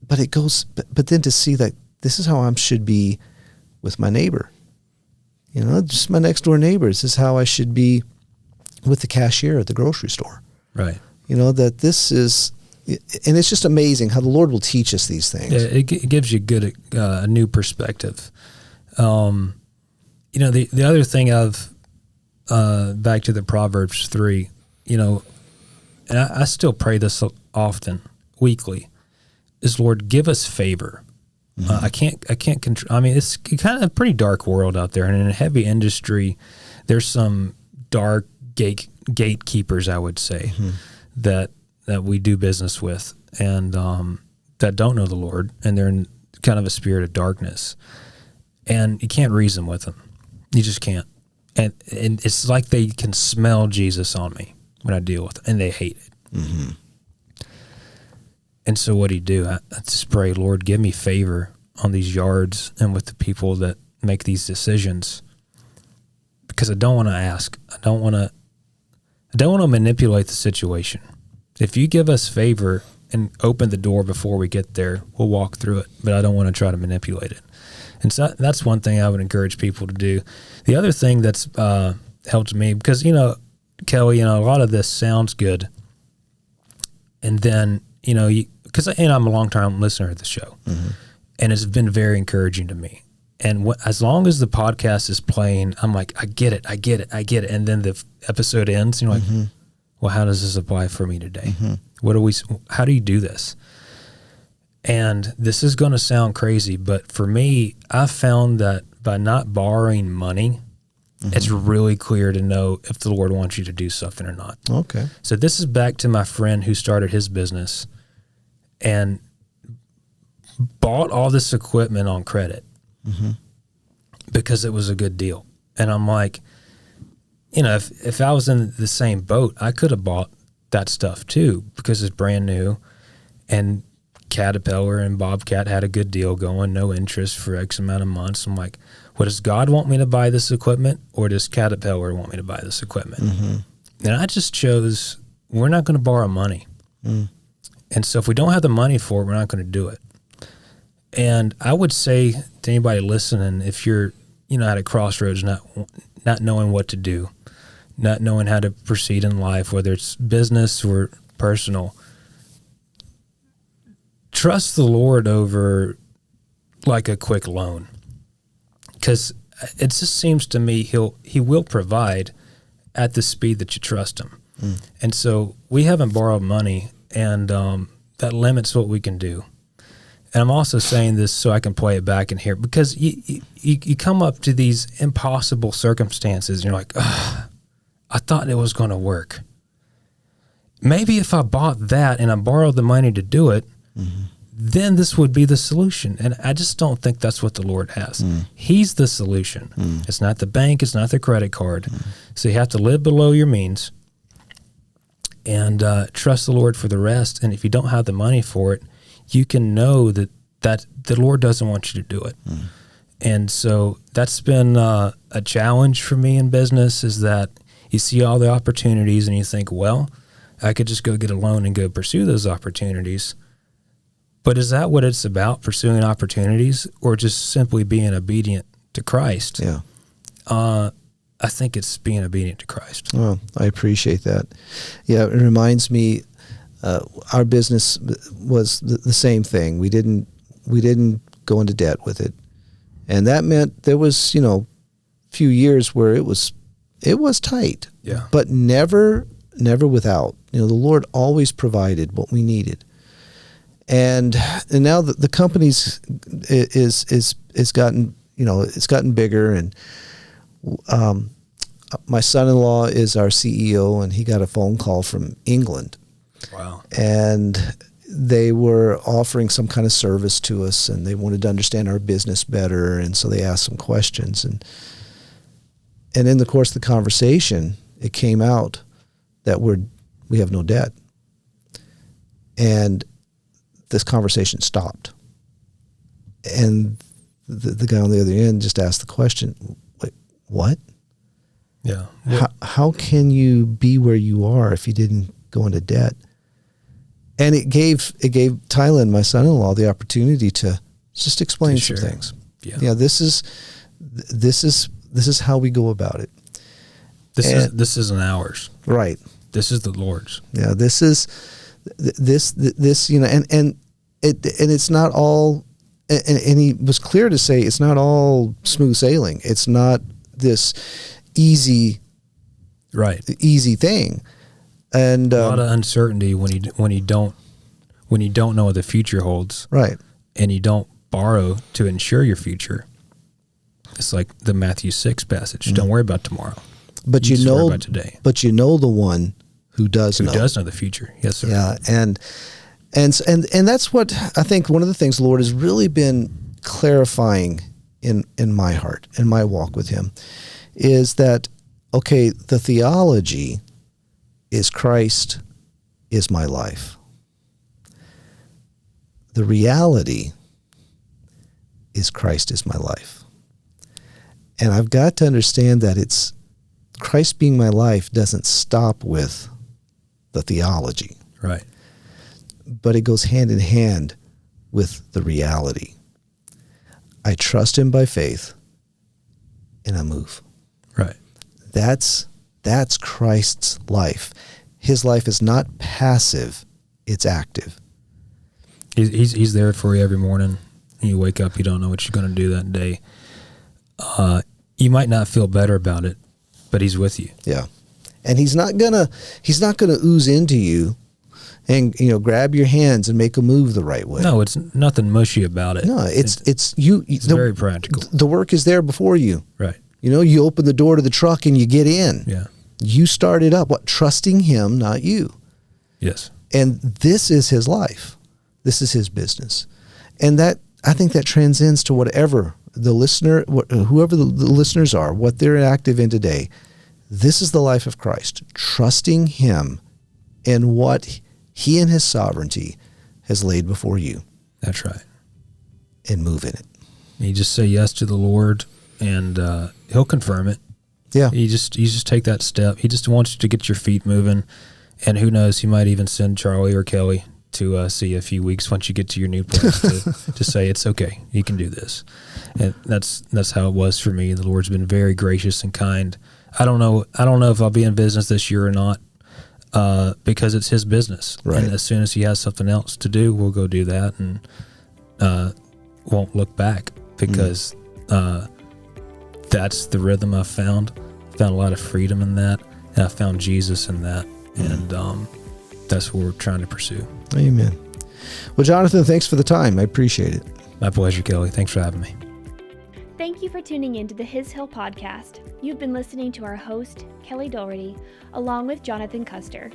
then to see that this is how I should be with my neighbor, just my next door neighbor. This is how I should be with the cashier at the grocery store. Right. That this is, and it's just amazing how the Lord will teach us these things. Yeah, it gives you a new perspective. The other thing back to the Proverbs 3, and I still pray this often, weekly, is, Lord, give us favor. Mm-hmm. I can't control. I mean, it's kind of a pretty dark world out there, and in a heavy industry, there's some dark gatekeepers, I would say, that we do business with, and that don't know the Lord, and they're in kind of a spirit of darkness, and you can't reason with them. You just can't. And it's like they can smell Jesus on me when I deal with it, and they hate it. Mm-hmm. And so what do you do? I just pray, Lord, give me favor on these yards and with the people that make these decisions, because I don't want to ask. I don't want to manipulate the situation. If you give us favor and open the door before we get there, we'll walk through it, but I don't want to try to manipulate it. And so that's one thing I would encourage people to do. The other thing that's helped me, because, Kelly, a lot of this sounds good. And then, because I'm a long-time listener of the show, and it's been very encouraging to me. And as long as the podcast is playing, I'm like, I get it. And then the episode ends, and you're like, well, how does this apply for me today? How do you do this? And this is going to sound crazy, but for me, I found that by not borrowing money, it's really clear to know if the Lord wants you to do something or not. Okay. So this is back to my friend who started his business and bought all this equipment on credit because it was a good deal. And I'm like, if I was in the same boat, I could have bought that stuff too, because it's brand new and Caterpillar and Bobcat had a good deal going, no interest for X amount of months. I'm like, well, does God want me to buy this equipment, or does Caterpillar want me to buy this equipment? And I just chose, we're not going to borrow money. And so if we don't have the money for it, we're not going to do it. And I would say to anybody listening, if you're, at a crossroads, not knowing what to do, not knowing how to proceed in life, whether it's business or personal, trust the Lord over like a quick loan. Because it just seems to me he will provide at the speed that you trust him. And so we haven't borrowed money, and that limits what we can do. And I'm also saying this so I can play it back in here, because you come up to these impossible circumstances and you're like, I thought it was going to work. Maybe if I bought that and I borrowed the money to do it, then this would be the solution. And I just don't think that's what the Lord has. He's the solution. It's not the bank. It's not the credit card. So you have to live below your means and trust the Lord for the rest. And if you don't have the money for it, you can know that the Lord doesn't want you to do it. And so that's been a challenge for me in business, is that you see all the opportunities and you think, well, I could just go get a loan and go pursue those opportunities. But is that what it's about, pursuing opportunities, or just simply being obedient to Christ? Yeah. I think it's being obedient to Christ. Well, I appreciate that. Yeah, it reminds me, our business was the same thing. We didn't go into debt with it, and that meant there was a few years where it was tight. Yeah. But never without. The Lord always provided what we needed. And now the company's is gotten it's gotten bigger, and my son-in-law is our CEO, and he got a phone call from England. Wow. And they were offering some kind of service to us, and they wanted to understand our business better, and so they asked some questions, and in the course of the conversation, it came out that we have no debt. And this conversation stopped. And the guy on the other end just asked the question, wait, what? Yeah. How can you be where you are if you didn't go into debt? And it gave Tyler, my son-in-law, the opportunity to just explain some things. Yeah. This is how we go about it. This isn't ours. Right. This is the Lord's. Yeah. This and it's not all, and he was clear to say it's not all smooth sailing. It's not this easy thing. And a lot of uncertainty when you don't know what the future holds. Right. And you don't borrow to ensure your future. It's like the Matthew 6 passage. Don't worry about tomorrow. But you just worry about today. But the one who does know the future. Yes, sir. Yeah, and that's what I think one of the things the Lord has really been clarifying in my heart, in my walk with him, is that, okay, the theology is Christ is my life. The reality is Christ is my life. And I've got to understand that it's Christ being my life doesn't stop with the theology. Right. But it goes hand in hand with the reality. I trust him by faith, and I move. Right. That's Christ's life. His life is not passive, it's active. He's there for you every morning. You wake up, you don't know what you're going to do that day. You might not feel better about it, but he's with you. Yeah. And he's not gonna ooze into you and grab your hands and make a move the right way. No, it's nothing mushy about it. No, it's very practical. The work is there before you. Right. You open the door to the truck and you get in. Yeah. You start it up. Trusting him, not you. Yes. And this is his life. This is his business. And that, I think that transcends to whatever the listener, whoever the listeners are, what they're active in today. This is the life of Christ, trusting him in what he and his sovereignty has laid before you. That's right. And move in it. You just say yes to the Lord, and He'll confirm it. Yeah. You just take that step. He just wants you to get your feet moving, and who knows, He might even send Charlie or Kelly to see you a few weeks once you get to your new place to say it's okay. You can do this, and that's how it was for me. The Lord's been very gracious and kind. I don't know if I'll be in business this year or not, because it's His business. Right. And as soon as He has something else to do, we'll go do that, and won't look back, because that's the rhythm I've found. Found a lot of freedom in that, and I found Jesus in that, and that's what we're trying to pursue. Amen. Well, Jonathan, thanks for the time. I appreciate it. My pleasure, Kelly. Thanks for having me. Thank you for tuning in to the His Hill podcast. You've been listening to our host, Kelly Doherty, along with Jonathan Kuster.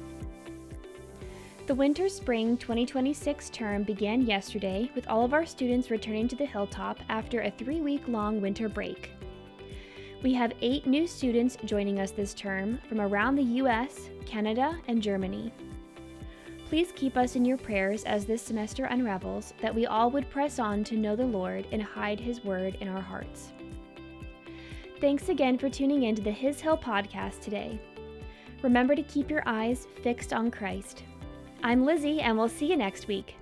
The Winter-Spring 2026 term began yesterday with all of our students returning to the Hilltop after a 3-week-long winter break. We have 8 new students joining us this term from around the U.S., Canada, and Germany. Please keep us in your prayers as this semester unravels, that we all would press on to know the Lord and hide His word in our hearts. Thanks again for tuning in to the His Hill podcast today. Remember to keep your eyes fixed on Christ. I'm Lizzie, and we'll see you next week.